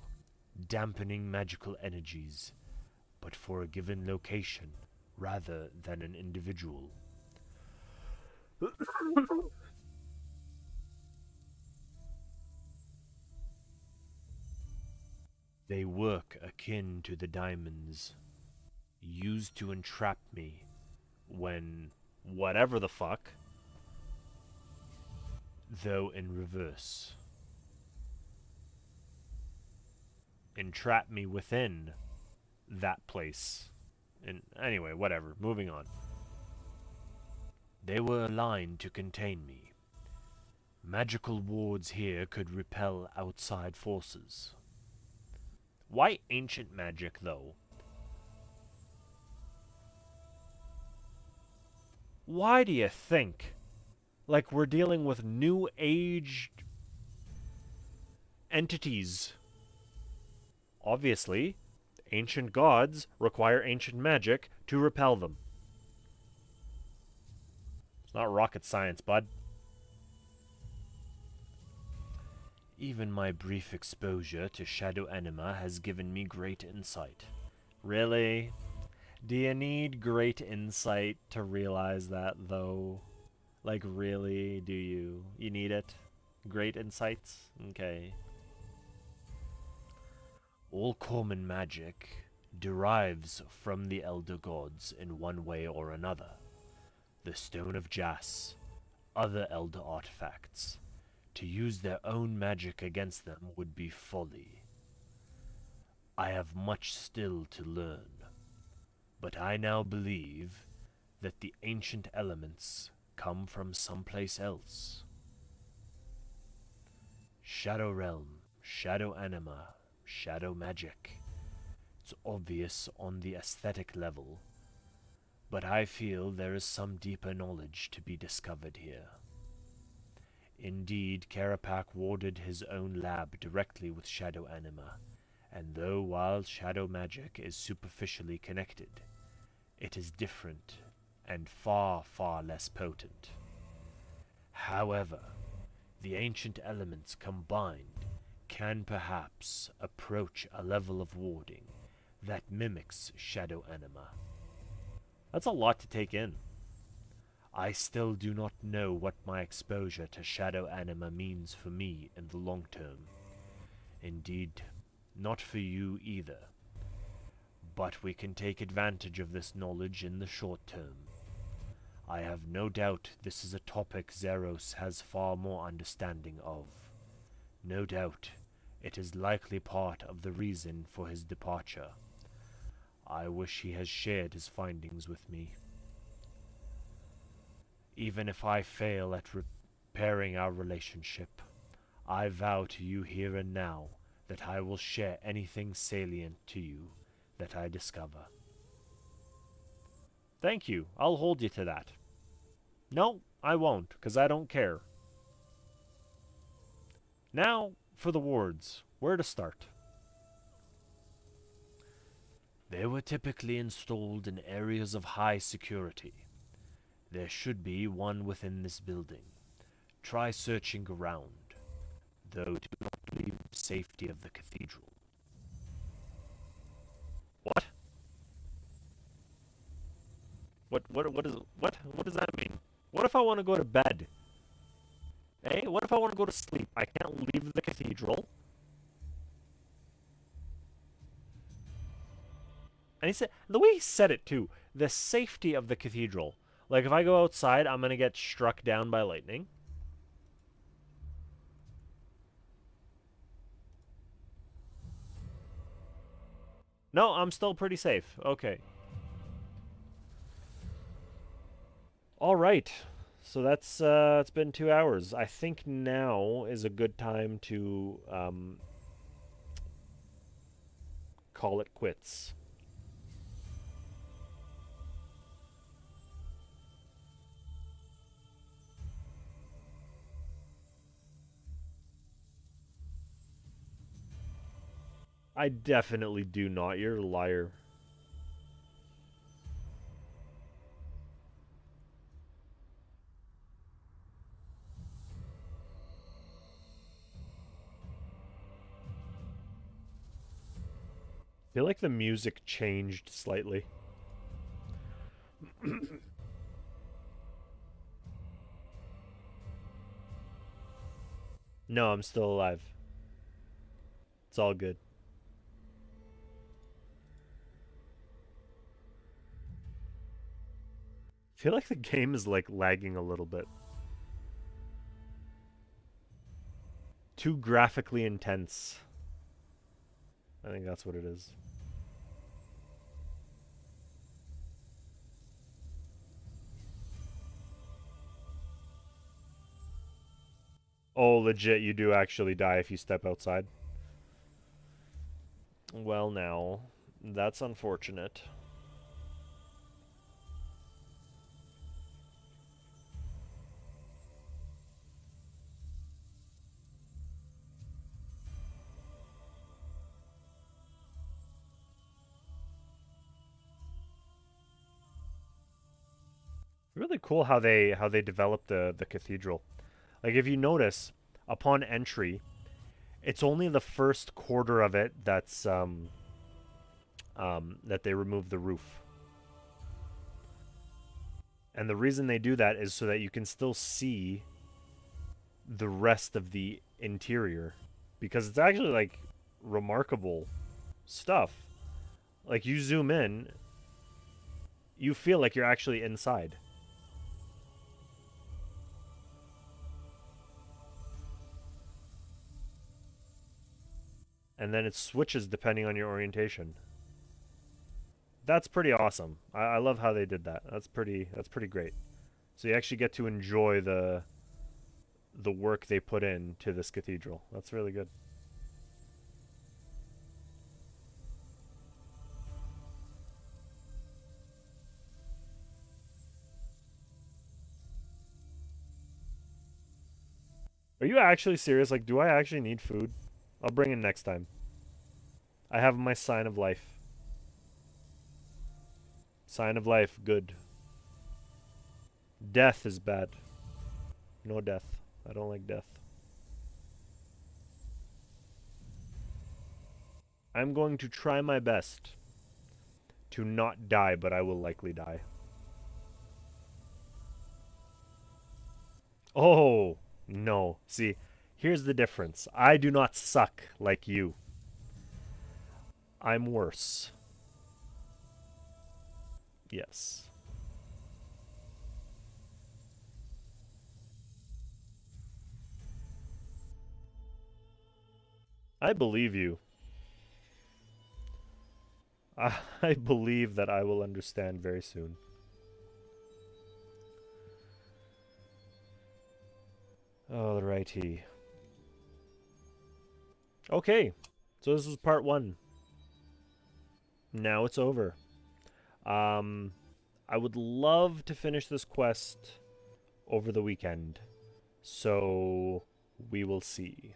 dampening magical energies, but for a given location rather than an individual. They work akin to the diamonds used to entrap me when whatever the fuck, though in reverse. Entrap me within that place. And anyway, whatever, moving on. They were aligned to contain me. Magical wards here could repel outside forces. Why ancient magic, though? Why do you think? Like we're dealing with new age entities Obviously, ancient gods require ancient magic to repel them. It's not rocket science, bud. Even my brief exposure to shadow anima has given me great insight. Really? Do you need great insight to realize that, though? Like, really? Do you? You need it? Great insights? Okay. All common magic derives from the elder gods in one way or another. The Stone of Jas, other elder artifacts. To use their own magic against them would be folly. I have much still to learn, but I now believe that the ancient elements come from someplace else. Shadow Realm, Shadow Anima, Shadow Magic. It's obvious on the aesthetic level, but I feel there is some deeper knowledge to be discovered here. Indeed, Karapak warded his own lab directly with Shadow Anima, and though while Shadow Magic is superficially connected, it is different and far, far less potent. However, the ancient elements combined can perhaps approach a level of warding that mimics Shadow Anima. That's a lot to take in. I still do not know what my exposure to Shadow Anima means for me in the long term. Indeed, not for you either. But we can take advantage of this knowledge in the short term. I have no doubt this is a topic Zeros has far more understanding of. No doubt it is likely part of the reason for his departure. I wish he has shared his findings with me. Even if I fail at repairing our relationship, I vow to you here and now that I will share anything salient to you that I discover. Thank you. I'll hold you to that. No, I won't, because I don't care. Now, for the wards. Where to start? They were typically installed in areas of high security. There should be one within this building. Try searching around, though do not leave the safety of the cathedral. What? What does that mean? What if I want to go to bed? Eh? What if I want to go to sleep? I can't leave the cathedral. And he said, the way he said it too, the safety of the cathedral. Like, if I go outside, I'm gonna get struck down by lightning. No, I'm still pretty safe. Okay. Alright. So that's, it's been 2 hours. I think now is a good time to, call it quits. I definitely do not. You're a liar. I feel like the music changed slightly. No, I'm still alive. It's all good. I feel like the game is like lagging a little bit. Too graphically intense. I think that's what it is. Oh, legit, you do actually die if you step outside. Well, now, that's unfortunate. really cool how they developed the cathedral. Like if you notice, upon entry, it's only the first quarter of it that's that they remove the roof. And the reason they do that is so that you can still see the rest of the interior, because it's actually like remarkable stuff. Like you zoom in, you feel like you're actually inside. And then it switches depending on your orientation. That's pretty awesome. I love how they did that. That's pretty great. So you actually get to enjoy the work they put into this cathedral. That's really good. Are you actually serious? Like, do I actually need food? I'll bring it next time. I have my sign of life. Sign of life, good. Death is bad. No death. I don't like death. I'm going to try my best to not die, but I will likely die. Oh, no. See, here's the difference. I do not suck like you. I'm worse. Yes. I believe you. I believe that I will understand very soon. Alrighty. Okay, so this was part 1. Now it's over. I would love to finish this quest over the weekend, so we will see.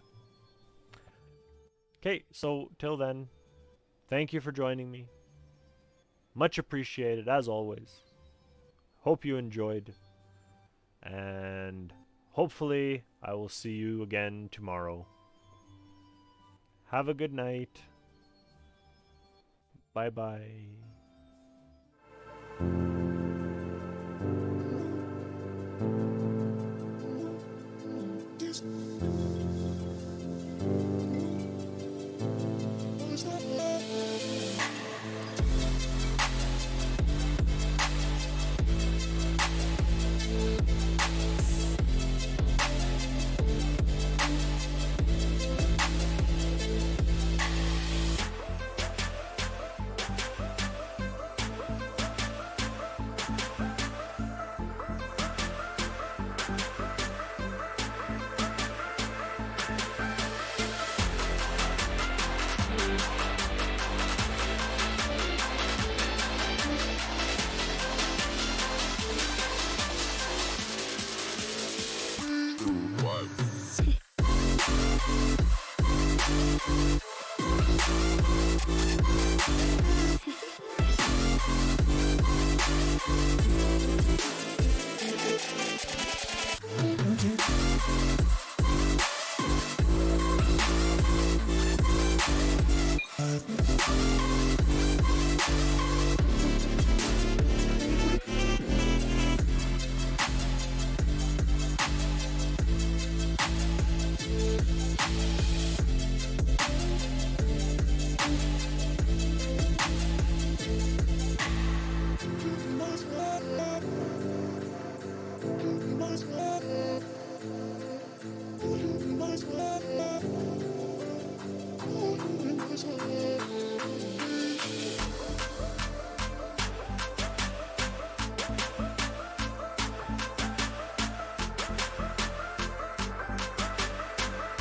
Okay, so till then, thank you for joining me. Much appreciated, as always. Hope you enjoyed, and hopefully I will see you again tomorrow. Have a good night. Bye-bye.